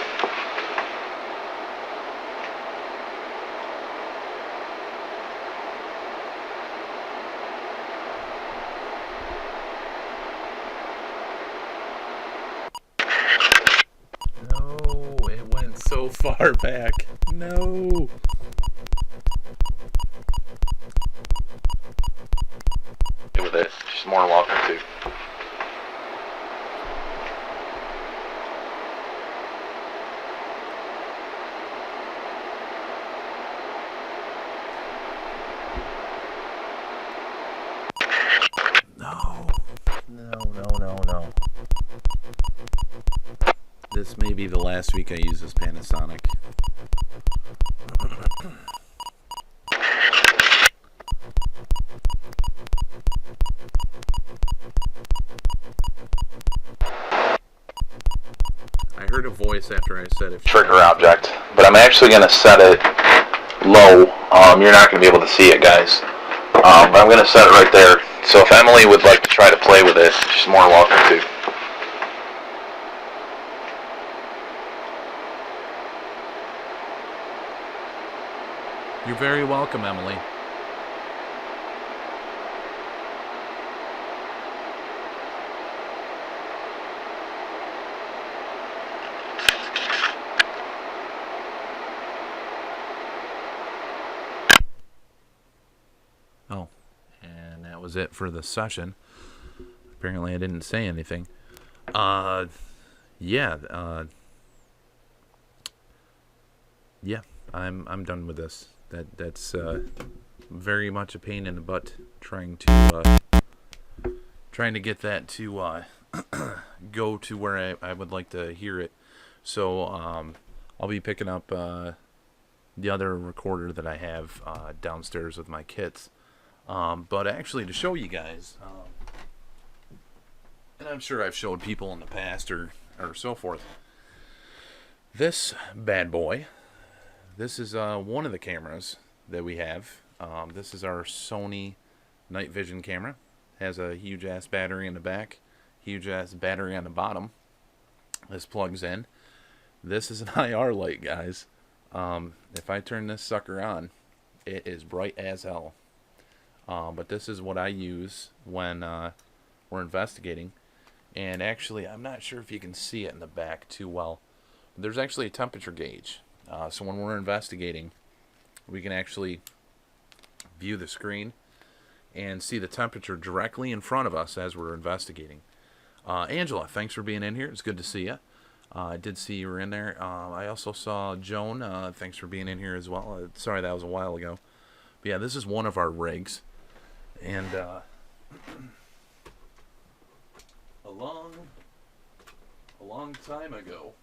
So far back. No. With it, she's more than welcome to. No. This may be the last week I use this Panasonic. I heard a voice after I said it. Trigger object, but I'm actually going to set it low. You're not going to be able to see it, guys, but I'm going to set it right there, so if Emily would like to try to play with it, she's more than welcome to. You're very welcome, Emily. Oh, and that was it for the session. Apparently I didn't say anything. Yeah, I'm done with this. That's very much a pain in the butt trying to get that to go to where I would like to hear it. So I'll be picking up the other recorder that I have downstairs with my kits. But actually, to show you guys, and I'm sure I've showed people in the past or so forth, this bad boy. This is one of the cameras that we have. This is our Sony night vision camera. Has a huge ass battery in the back, huge ass battery on the bottom. This plugs in. This is an IR light, guys. If I turn this sucker on, it is bright as hell. But this is what I use when we're investigating. And actually, I'm not sure if you can see it in the back too well. There's actually a temperature gauge. So when we're investigating, we can actually view the screen and see the temperature directly in front of us as we're investigating. Angela, thanks for being in here. It's good to see you. I did see you were in there. I also saw Joan. Thanks for being in here as well. Sorry, that was a while ago. But yeah, this is one of our rigs. And a long time ago,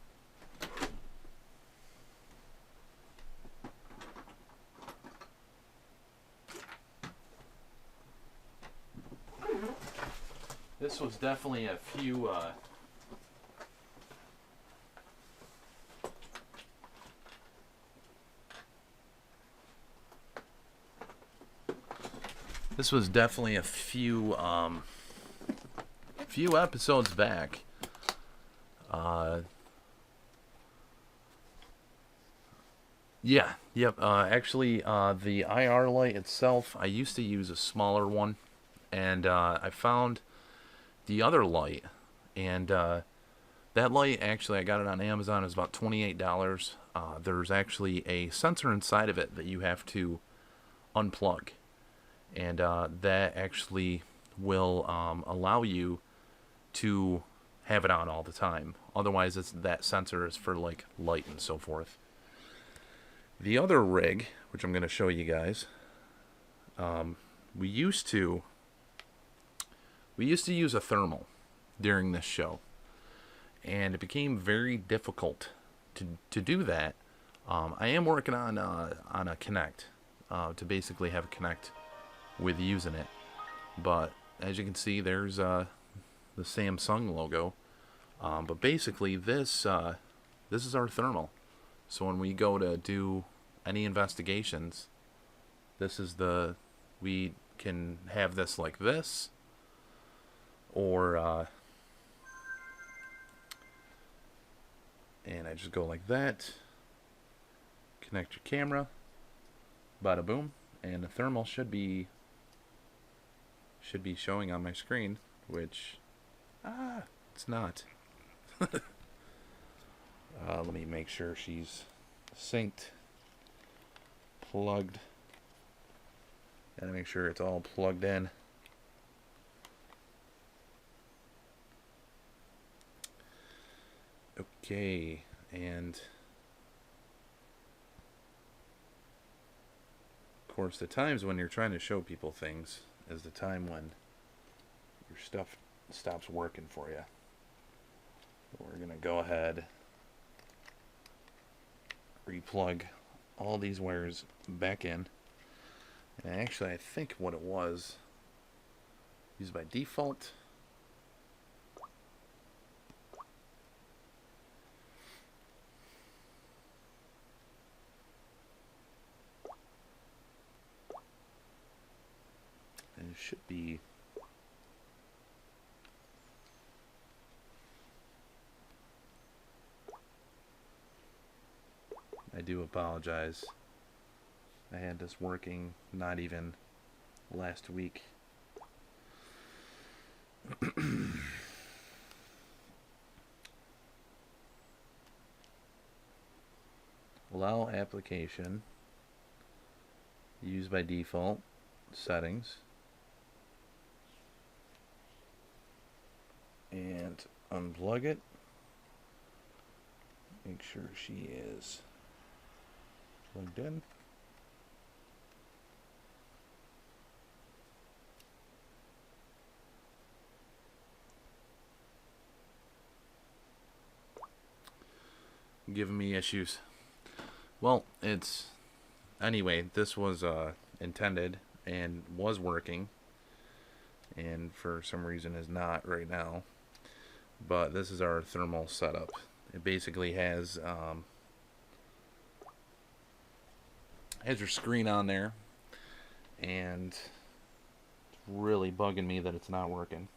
this was definitely a few few episodes back. Yeah, yep. Actually, the IR light itself, I used to use a smaller one, and I found the other light, and that light, actually, I got it on Amazon. It was about $28. There's actually a sensor inside of it that you have to unplug, and that actually will allow you to have it on all the time. Otherwise, that sensor is for like light and so forth. The other rig, which I'm going to show you guys, we used to use a thermal during this show, and it became very difficult to do that. I am working on a Connect to basically have a Connect with using it, but as you can see, there's the Samsung logo. But basically, this is our thermal. So when we go to do any investigations, we can have this like this, or and I just go like that, connect your camera, bada boom, and the thermal should be showing on my screen, which it's not. Let me make sure she's synced, plugged. Gotta make sure it's all plugged in. Okay, and of course the times when you're trying to show people things is the time when your stuff stops working for you. We're gonna go ahead, replug all these wires back in, and actually I think what it was used by default. And it should be I do apologize. I had this working not even last week. Allow application. Use by default. Settings. And unplug it. Make sure she is plugged in. Giving me issues. Well, anyway, this was intended and was working, and for some reason is not right now. But this is our thermal setup. It basically has your screen on there, and it's really bugging me that it's not working.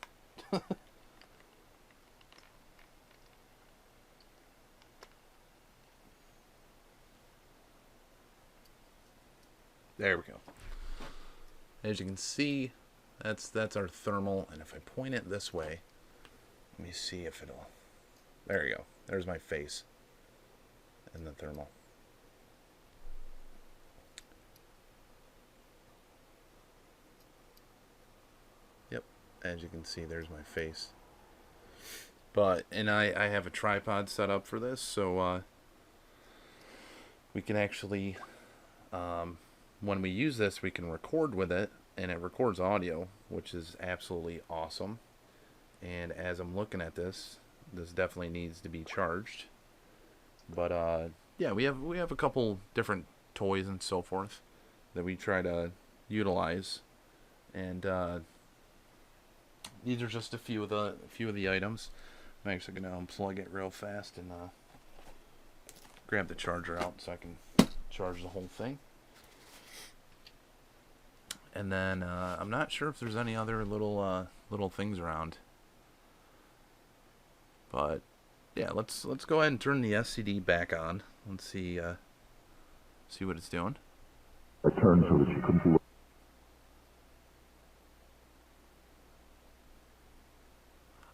There we go. As you can see, that's our thermal, and if I point it this way, let me see if it'll. There you go. There's my face and the thermal. Yep, as you can see, there's my face. And I have a tripod set up for this, so we can actually, when we use this, we can record with it, and it records audio, which is absolutely awesome. And as I'm looking at this definitely needs to be charged. But yeah, we have a couple different toys and so forth that we try to utilize, and these are just a few of the items. I'm actually gonna unplug it real fast and grab the charger out so I can charge the whole thing. And then I'm not sure if there's any other little things around. But yeah, let's go ahead and turn the SCD back on. Let's see See what it's doing. I turned so that she couldn't see what.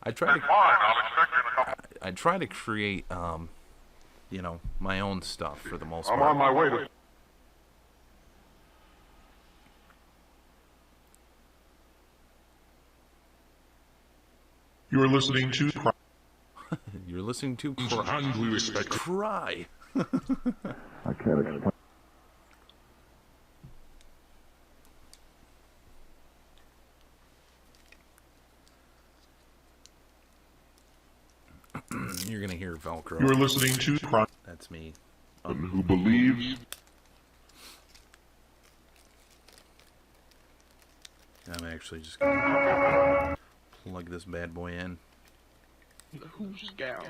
I try to create, you know, my own stuff for the most part. I'm on my way to. You are listening to You're listening to and we respect Cry. I can't explain. You're gonna hear Velcro. You are listening to That's me. Who believes? I'm actually just gonna plug this bad boy in. Who's gal?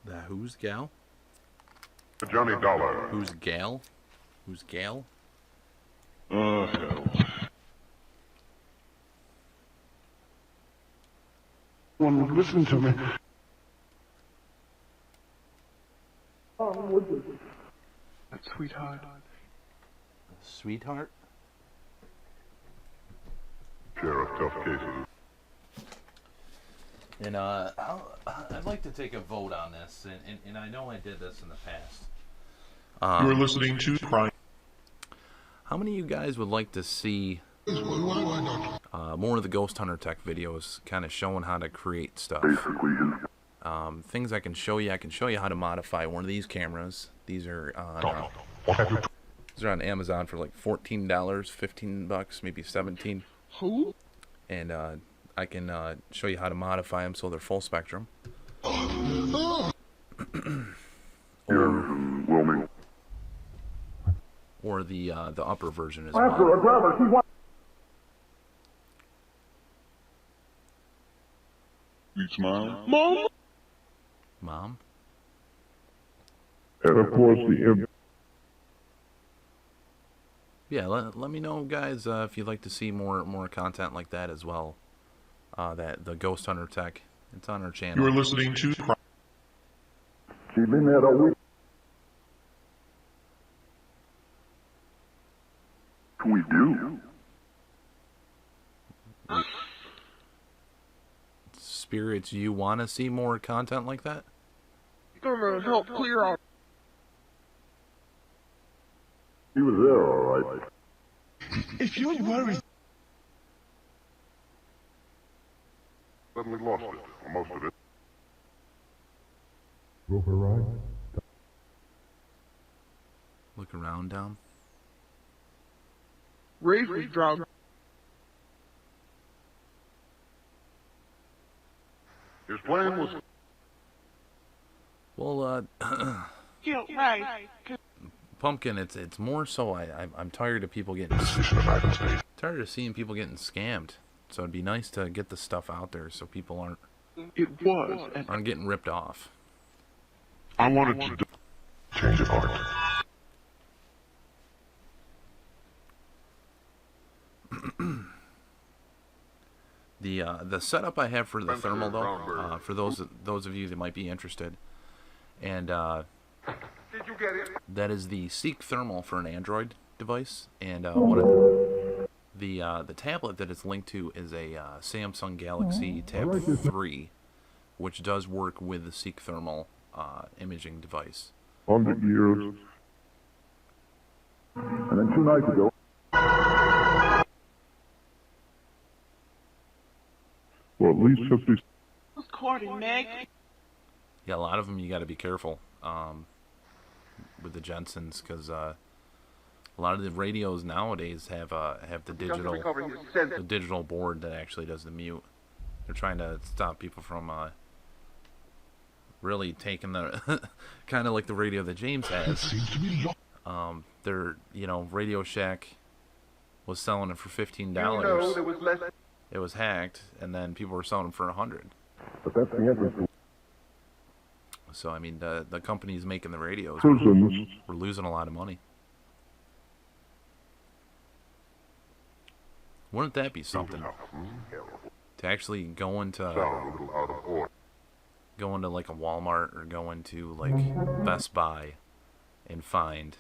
The who's gal? Johnny Dollar. Who's gal? Who's gal? Hell. One would listen to me. That sweetheart. Sweetheart? Share of tough cases. And I'd like to take a vote on this, and I know I did this in the past. You are listening to Crime. How many of you guys would like to see more of the Ghost Hunter Tech videos, kind of showing how to create stuff? Basically, Things I can show you. I can show you how to modify one of these cameras. These are on, these are on Amazon for like $14, $15, maybe $17. Who? And I can show you how to modify them so they're full spectrum. Wilming. Or the upper version as well. Sweet smile. Mom? And of course, the Yeah, let me know, guys, if you'd like to see more content like that as well. That the Ghost Hunter Tech, it's on our channel. You are listening to Crime. She's been there all week. We do. Spirits, you want to see more content like that? Gonna help clear out. He was there, all right. If you're worried. Suddenly lost it, or most of it. Go for a ride. Look around, down. Rafe was drowned. His plan was Well, Yeah, right. Pumpkin, it's more so I'm tired of people getting tired of seeing people getting scammed. So it'd be nice to get the stuff out there so people It was. And aren't getting ripped off. I wanted to change it art. The setup I have for the thermal though, for those of you that might be interested, and Did you get it? that is the Seek Thermal for an Android device, and the tablet that it's linked to is a Samsung Galaxy Tab 3, which does work with the Seek Thermal imaging device. 100 years. And then 2 nights ago. Well, at least 50. recording, Meg. Yeah, a lot of them you got to be careful with the Jensens, because a lot of the radios nowadays have the digital board that actually does the mute. They're trying to stop people from really taking the kind of like the radio that James has. They're, Radio Shack was selling it for $15. It was hacked, and then people were selling them for $100. But that's the entrance. So I mean, the companies making the radios Prisons. were losing a lot of money. Wouldn't that be something? To actually go into like a Walmart or go into like Best Buy and find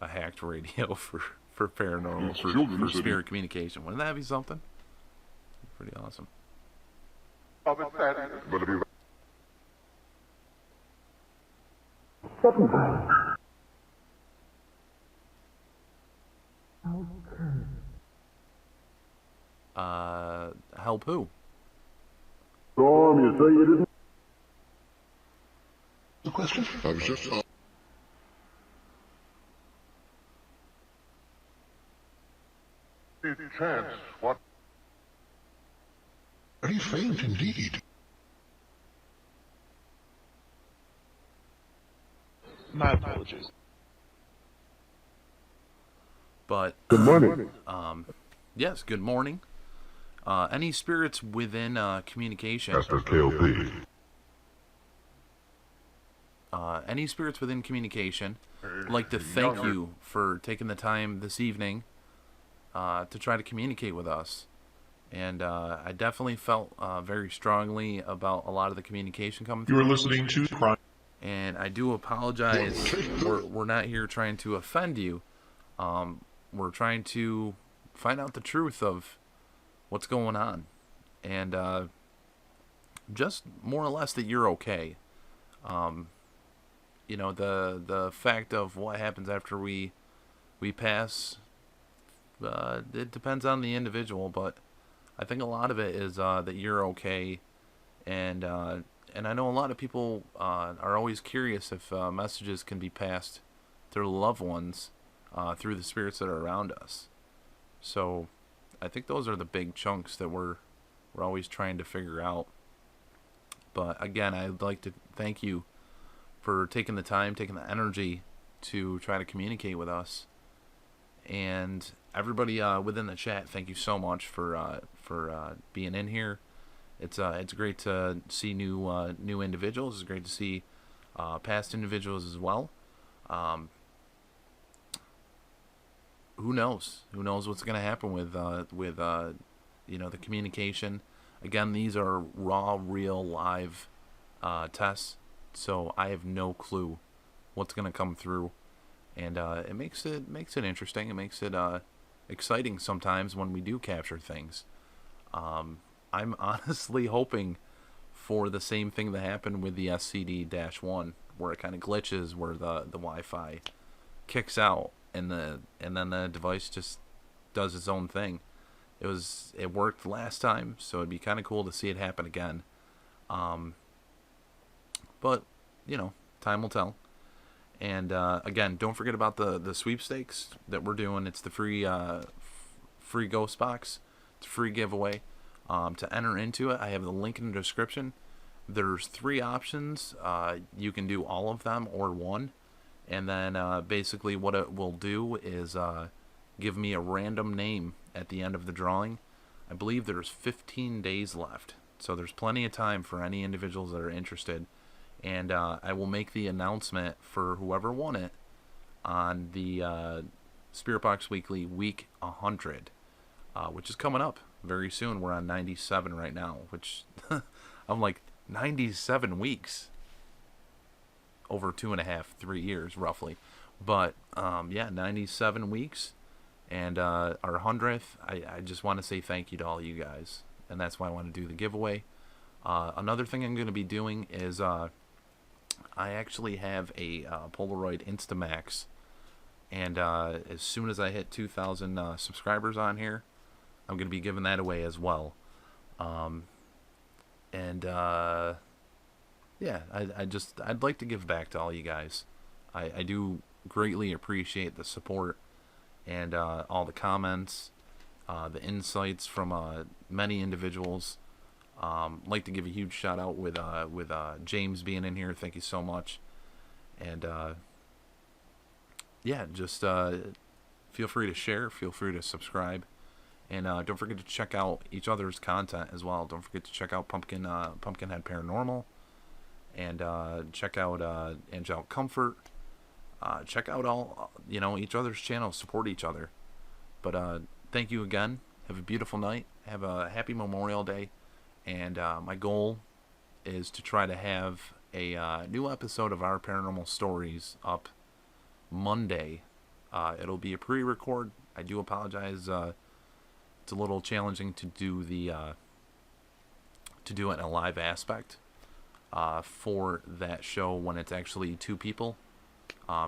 a hacked radio for paranormal, It's children, for isn't it? spirit communication. Wouldn't that be something? Pretty awesome. But if you Help who? storm, you say you didn't. The question? I was just Chance, what? very faint indeed. My apologies. But Good morning. yes, good morning. Any spirits within communication? Master KLP. Any spirits within communication, I'd like to thank you for taking the time this evening to try to communicate with us. And I definitely felt very strongly about a lot of the communication coming You are through. listening to Prime. And I do apologize. We're not here trying to offend you. We're trying to find out the truth of what's going on. And just more or less that you're okay. You know, the fact of what happens after we pass, it depends on the individual, but I think a lot of it is that you're okay, and I know a lot of people are always curious if messages can be passed to their loved ones through the spirits that are around us. So I think those are the big chunks that we're always trying to figure out. But again, I'd like to thank you for taking the time, taking the energy to try to communicate with us. And everybody within the chat, thank you so much for being in here. It's great to see new individuals. It's great to see past individuals as well. Who knows? Who knows what's going to happen with you know, the communication? Again, these are raw, real, live tests, so I have no clue what's going to come through, and it makes it interesting. It makes it exciting sometimes when we do capture things. I'm honestly hoping for the same thing that happened with the SCD-1, where it kind of glitches, where the Wi-Fi kicks out, and then the device just does its own thing. It worked last time, so it'd be kind of cool to see it happen again. But you know, time will tell. And again, don't forget about the sweepstakes that we're doing. It's the free ghost box. It's a free giveaway. To enter into it, I have the link in the description. There's 3 options. You can do all of them or one. And then basically what it will do is give me a random name at the end of the drawing. I believe there's 15 days left. So there's plenty of time for any individuals that are interested. And I will make the announcement for whoever won it on the Spirit Box Weekly Week 100, which is coming up very soon. We're on 97 right now, which I'm like, 97 weeks over 2.5-3 years roughly. But yeah, 97 weeks, and our 100th. I just want to say thank you to all you guys, and that's why I want to do the giveaway. Another thing I'm going to be doing is I actually have a Polaroid Instamax, and as soon as I hit 2,000 subscribers on here, I'm going to be giving that away as well. Yeah, I'd like to give back to all you guys. I do greatly appreciate the support and all the comments, the insights from many individuals. Like to give a huge shout out with James being in here. Thank you so much. And yeah, just feel free to share, feel free to subscribe, and don't forget to check out each other's content as well. Don't forget to check out Pumpkinhead Paranormal, and check out Angelic Comfort. Check out all each other's channels. Support each other. But thank you again. Have a beautiful night. Have a happy Memorial Day. And my goal is to try to have a new episode of our paranormal stories up Monday, it'll be a pre-record. I do apologize. It's a little challenging to do to do it in a live aspect for that show when it's actually two people,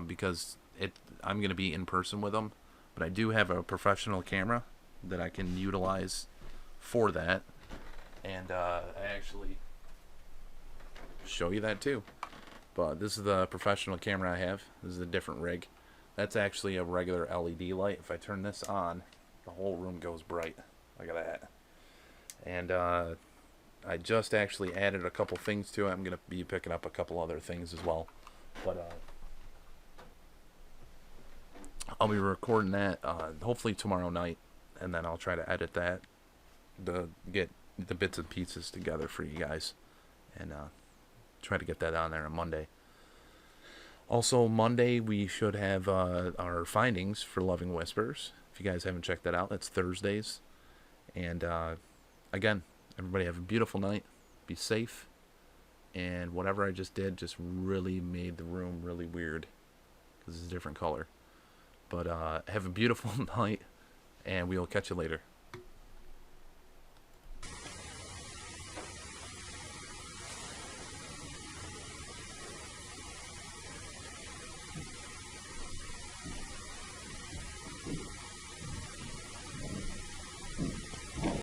because I'm going to be in person with them, but I do have a professional camera that I can utilize for that, and I actually show you that too. But this is the professional camera I have. This is a different rig. That's actually a regular LED light. If I turn this on, the whole room goes bright. Look at that. And I just actually added a couple things to it. I'm going to be picking up a couple other things as well. But I'll be recording that hopefully tomorrow night, and then I'll try to edit that to get the bits and pieces together for you guys, and try to get that on there on Monday. Also, Monday we should have our findings for Loving Whispers. If you guys haven't checked that out, that's Thursdays. And again, everybody have a beautiful night. Be safe. And whatever I just did just really made the room really weird because it's a different color. But have a beautiful night, and we'll catch you later.